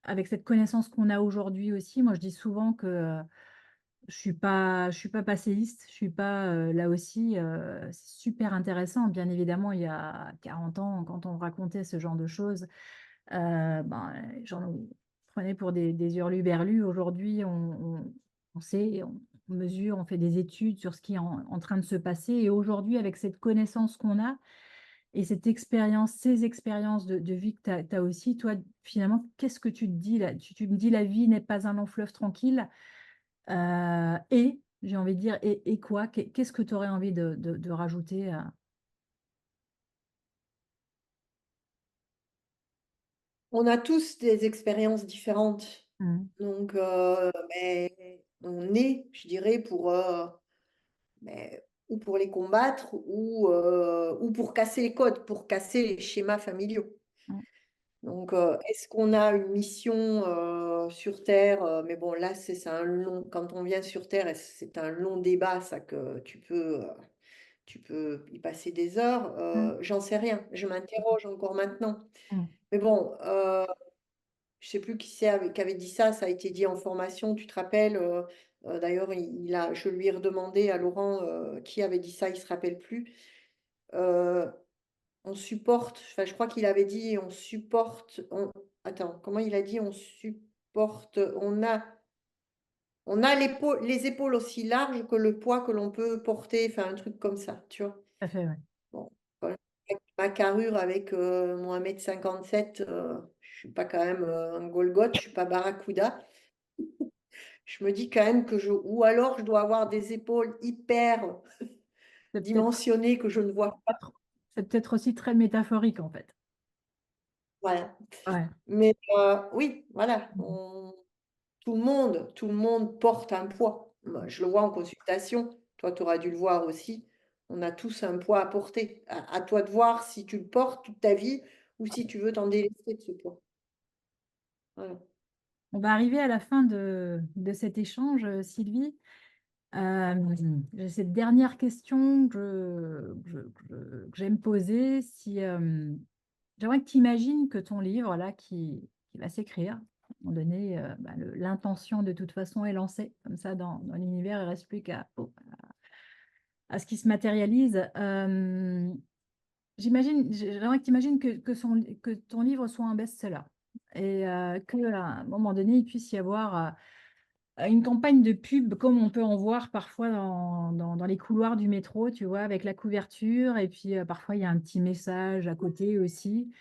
avec cette connaissance qu'on a aujourd'hui aussi, moi je dis souvent que, je suis pas passéiste, je suis pas, là aussi, c'est super intéressant. Bien évidemment, il y a 40 ans, quand on racontait ce genre de choses, ben, les gens nous prenaient pour des hurluberlus. Aujourd'hui, on sait, on mesure, on fait des études sur ce qui est en train de se passer et aujourd'hui, avec cette connaissance qu'on a et cette expérience ces expériences de vie que tu as aussi, toi, finalement, qu'est-ce que tu te dis là? Tu me dis: «La vie n'est pas un long fleuve tranquille», et j'ai envie de dire et quoi? Qu'est-ce que tu aurais envie de rajouter, On a tous des expériences différentes. Mmh. Donc beh, on est, je dirais, pour, ou pour les combattre ou pour casser les codes, pour casser les schémas familiaux. Mmh. Donc, est-ce qu'on a une mission, sur terre? Mais bon, là, c'est un long quand on vient sur terre et c'est un long débat ça que tu peux, tu peux y passer des heures. Mm. J'en sais rien. Je m'interroge encore maintenant. Mm. Mais bon, je sais plus qui avait dit ça. Ça a été dit en formation, tu te rappelles. D'ailleurs, je lui ai redemandé à Laurent qui avait dit ça, il se rappelle plus. Euh, on supporte, enfin, je crois qu'il avait dit on supporte. Attends, comment il a dit? On supporte, on a les épaules aussi larges que le poids que l'on peut porter, enfin un truc comme ça, tu vois. Tout à fait, ouais. Bon, voilà. Avec ma carrure avec mon 1,57 m, je suis pas quand même un Golgoth, je suis pas Barracuda. Je me dis quand même ou alors je dois avoir des épaules hyper C'est peut-être, dimensionnées que je ne vois pas. c'est peut-être aussi très métaphorique, en fait. Voilà. Ouais. Mais oui, voilà. Tout le monde porte un poids. Moi, je le vois en consultation. Toi, tu auras dû le voir aussi. On a tous un poids à porter. À toi de voir si tu le portes toute ta vie ou si tu veux t'en délester de ce poids. Voilà. On va arriver à la fin de cet échange, Sylvie. J'ai cette dernière question que j'aime poser. Si, j'aimerais que tu imagines que ton livre, là, qui va s'écrire, à un moment donné, l'intention de toute façon est lancée, comme ça, dans l'univers, il ne reste plus à ce qui se matérialise. J'aimerais que tu imagines que ton livre soit un best-seller et qu'à un moment donné, il puisse y avoir une campagne de pub comme on peut en voir parfois dans les couloirs du métro, tu vois, avec la couverture et puis parfois il y a un petit message à côté aussi.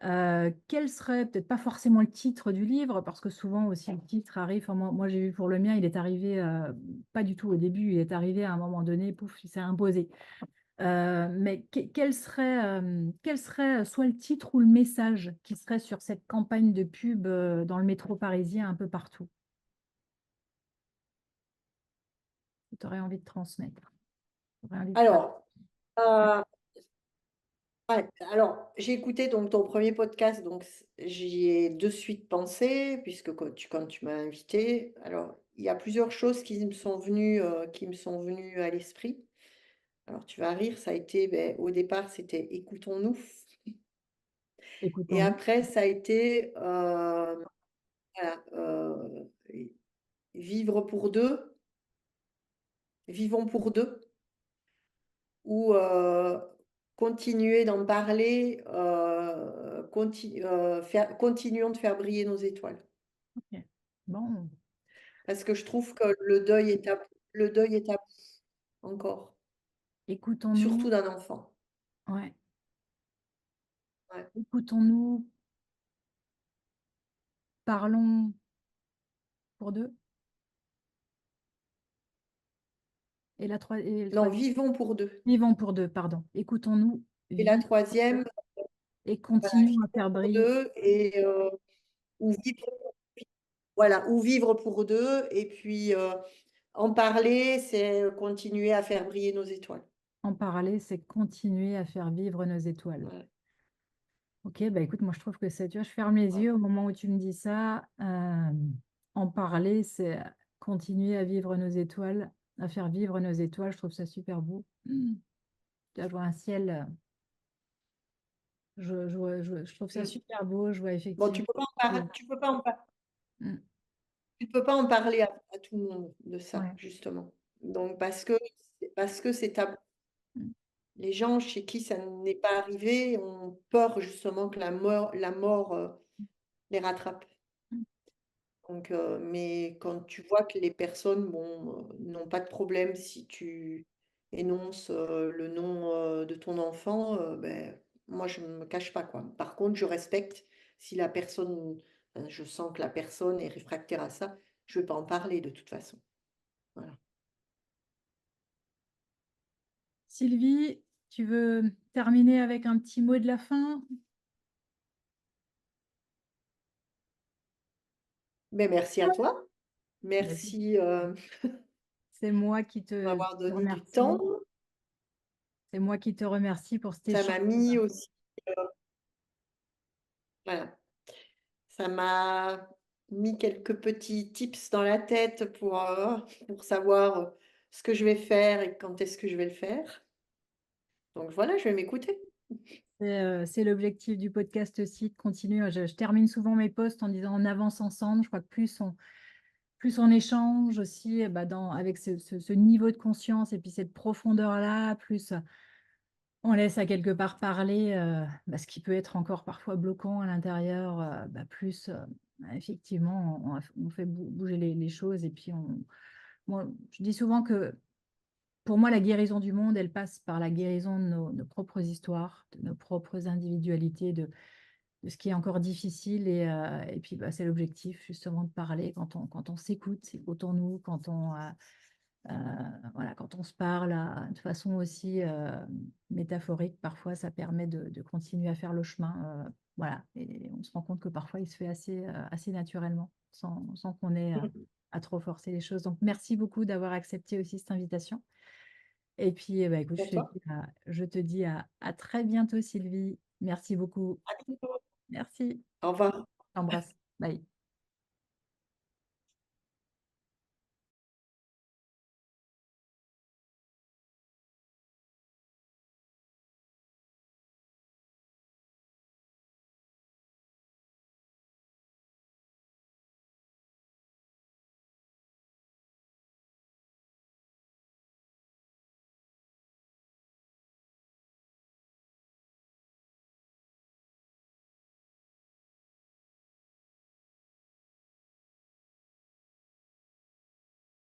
Quel serait peut-être pas forcément le titre du livre, parce que souvent aussi le titre arrive, enfin, moi j'ai vu pour le mien, il est arrivé pas du tout au début, il est arrivé à un moment donné, pouf, il s'est imposé. Mais quel serait soit le titre ou le message qui serait sur cette campagne de pub dans le métro parisien un peu partout, que tu aurais envie de transmettre? T'aurais envie de faire. Alors, euh, ouais, alors j'ai écouté donc ton premier podcast, donc j'y ai de suite pensé, puisque quand tu m'as invité, alors il y a plusieurs choses qui me sont venues à l'esprit. Alors tu vas rire, ça a été, au départ, c'était écoutons-nous. Et Écoutons-nous. après, ça a été voilà, vivre pour deux, vivons pour deux, ou continuer d'en parler, continuons de faire briller nos étoiles. Ok. Bon, Parce que je trouve que le deuil est tabou encore, surtout écoutons-nous. d'un enfant. Ouais. Ouais. Écoutons-nous. Parlons pour deux. Et le Non, troisième. vivons pour deux. Vivons pour deux, pardon. Écoutons-nous. Et la Vivons troisième, et voilà, continuons à vivons faire pour briller. deux ou vivre, voilà, ou vivre pour deux. Et puis en parler, c'est continuer à faire briller nos étoiles. En parler, c'est continuer à faire vivre nos étoiles. Ouais, Ok, bah écoute, moi je trouve que c'est, tu vois, je ferme les ouais. yeux au moment où tu me dis ça. En parler, c'est continuer à vivre nos étoiles, à faire vivre nos étoiles. Je trouve ça super beau. Là, je vois un ciel, je trouve ça Mm. super beau. Je vois Bon, effectivement. Mm. tu peux pas en parler à tout le monde de ça, Ouais. justement. Donc, parce que c'est tabou. Mm. Les gens chez qui ça n'est pas arrivé ont peur justement que la mort les rattrape. Mm. Donc, mais quand tu vois que les personnes n'ont pas de problème si tu énonces le nom de ton enfant, moi je ne me cache pas, quoi. Par contre, je respecte si la personne, je sens que la personne est réfractaire à ça, je ne vais pas en parler de toute façon. Voilà. Sylvie, tu veux terminer avec un petit mot de la fin? Mais merci à toi. Vas-y. Merci C'est moi qui de te m'avoir donné du temps. remercie. C'est moi qui te remercie pour cet Ça échange. m'a mis aussi, voilà, ça m'a mis quelques petits tips dans la tête pour savoir ce que je vais faire et quand est-ce que je vais le faire. Donc voilà, je vais m'écouter. C'est l'objectif du podcast aussi, de continuer. Je termine souvent mes posts en disant on avance ensemble. Je crois que plus on échange aussi avec ce niveau de conscience et puis cette profondeur-là, plus on laisse à quelque part parler ce qui peut être encore parfois bloquant à l'intérieur, plus effectivement on fait bouger les choses. Et puis moi, je dis souvent que pour moi, la guérison du monde, elle passe par la guérison de nos propres histoires, de nos propres individualités, de ce qui est encore difficile. Et puis, c'est l'objectif justement de parler quand on s'écoute, écoutons-nous, euh, quand on se parle de façon aussi métaphorique, parfois ça permet de continuer à faire le chemin. Voilà, et on se rend compte que parfois il se fait assez naturellement, sans qu'on ait à trop forcer les choses. Donc, merci beaucoup d'avoir accepté aussi cette invitation. Et puis, écoute, D'accord. je te dis à très bientôt, Sylvie. Merci beaucoup. À bientôt. Merci. Au revoir. J'embrasse.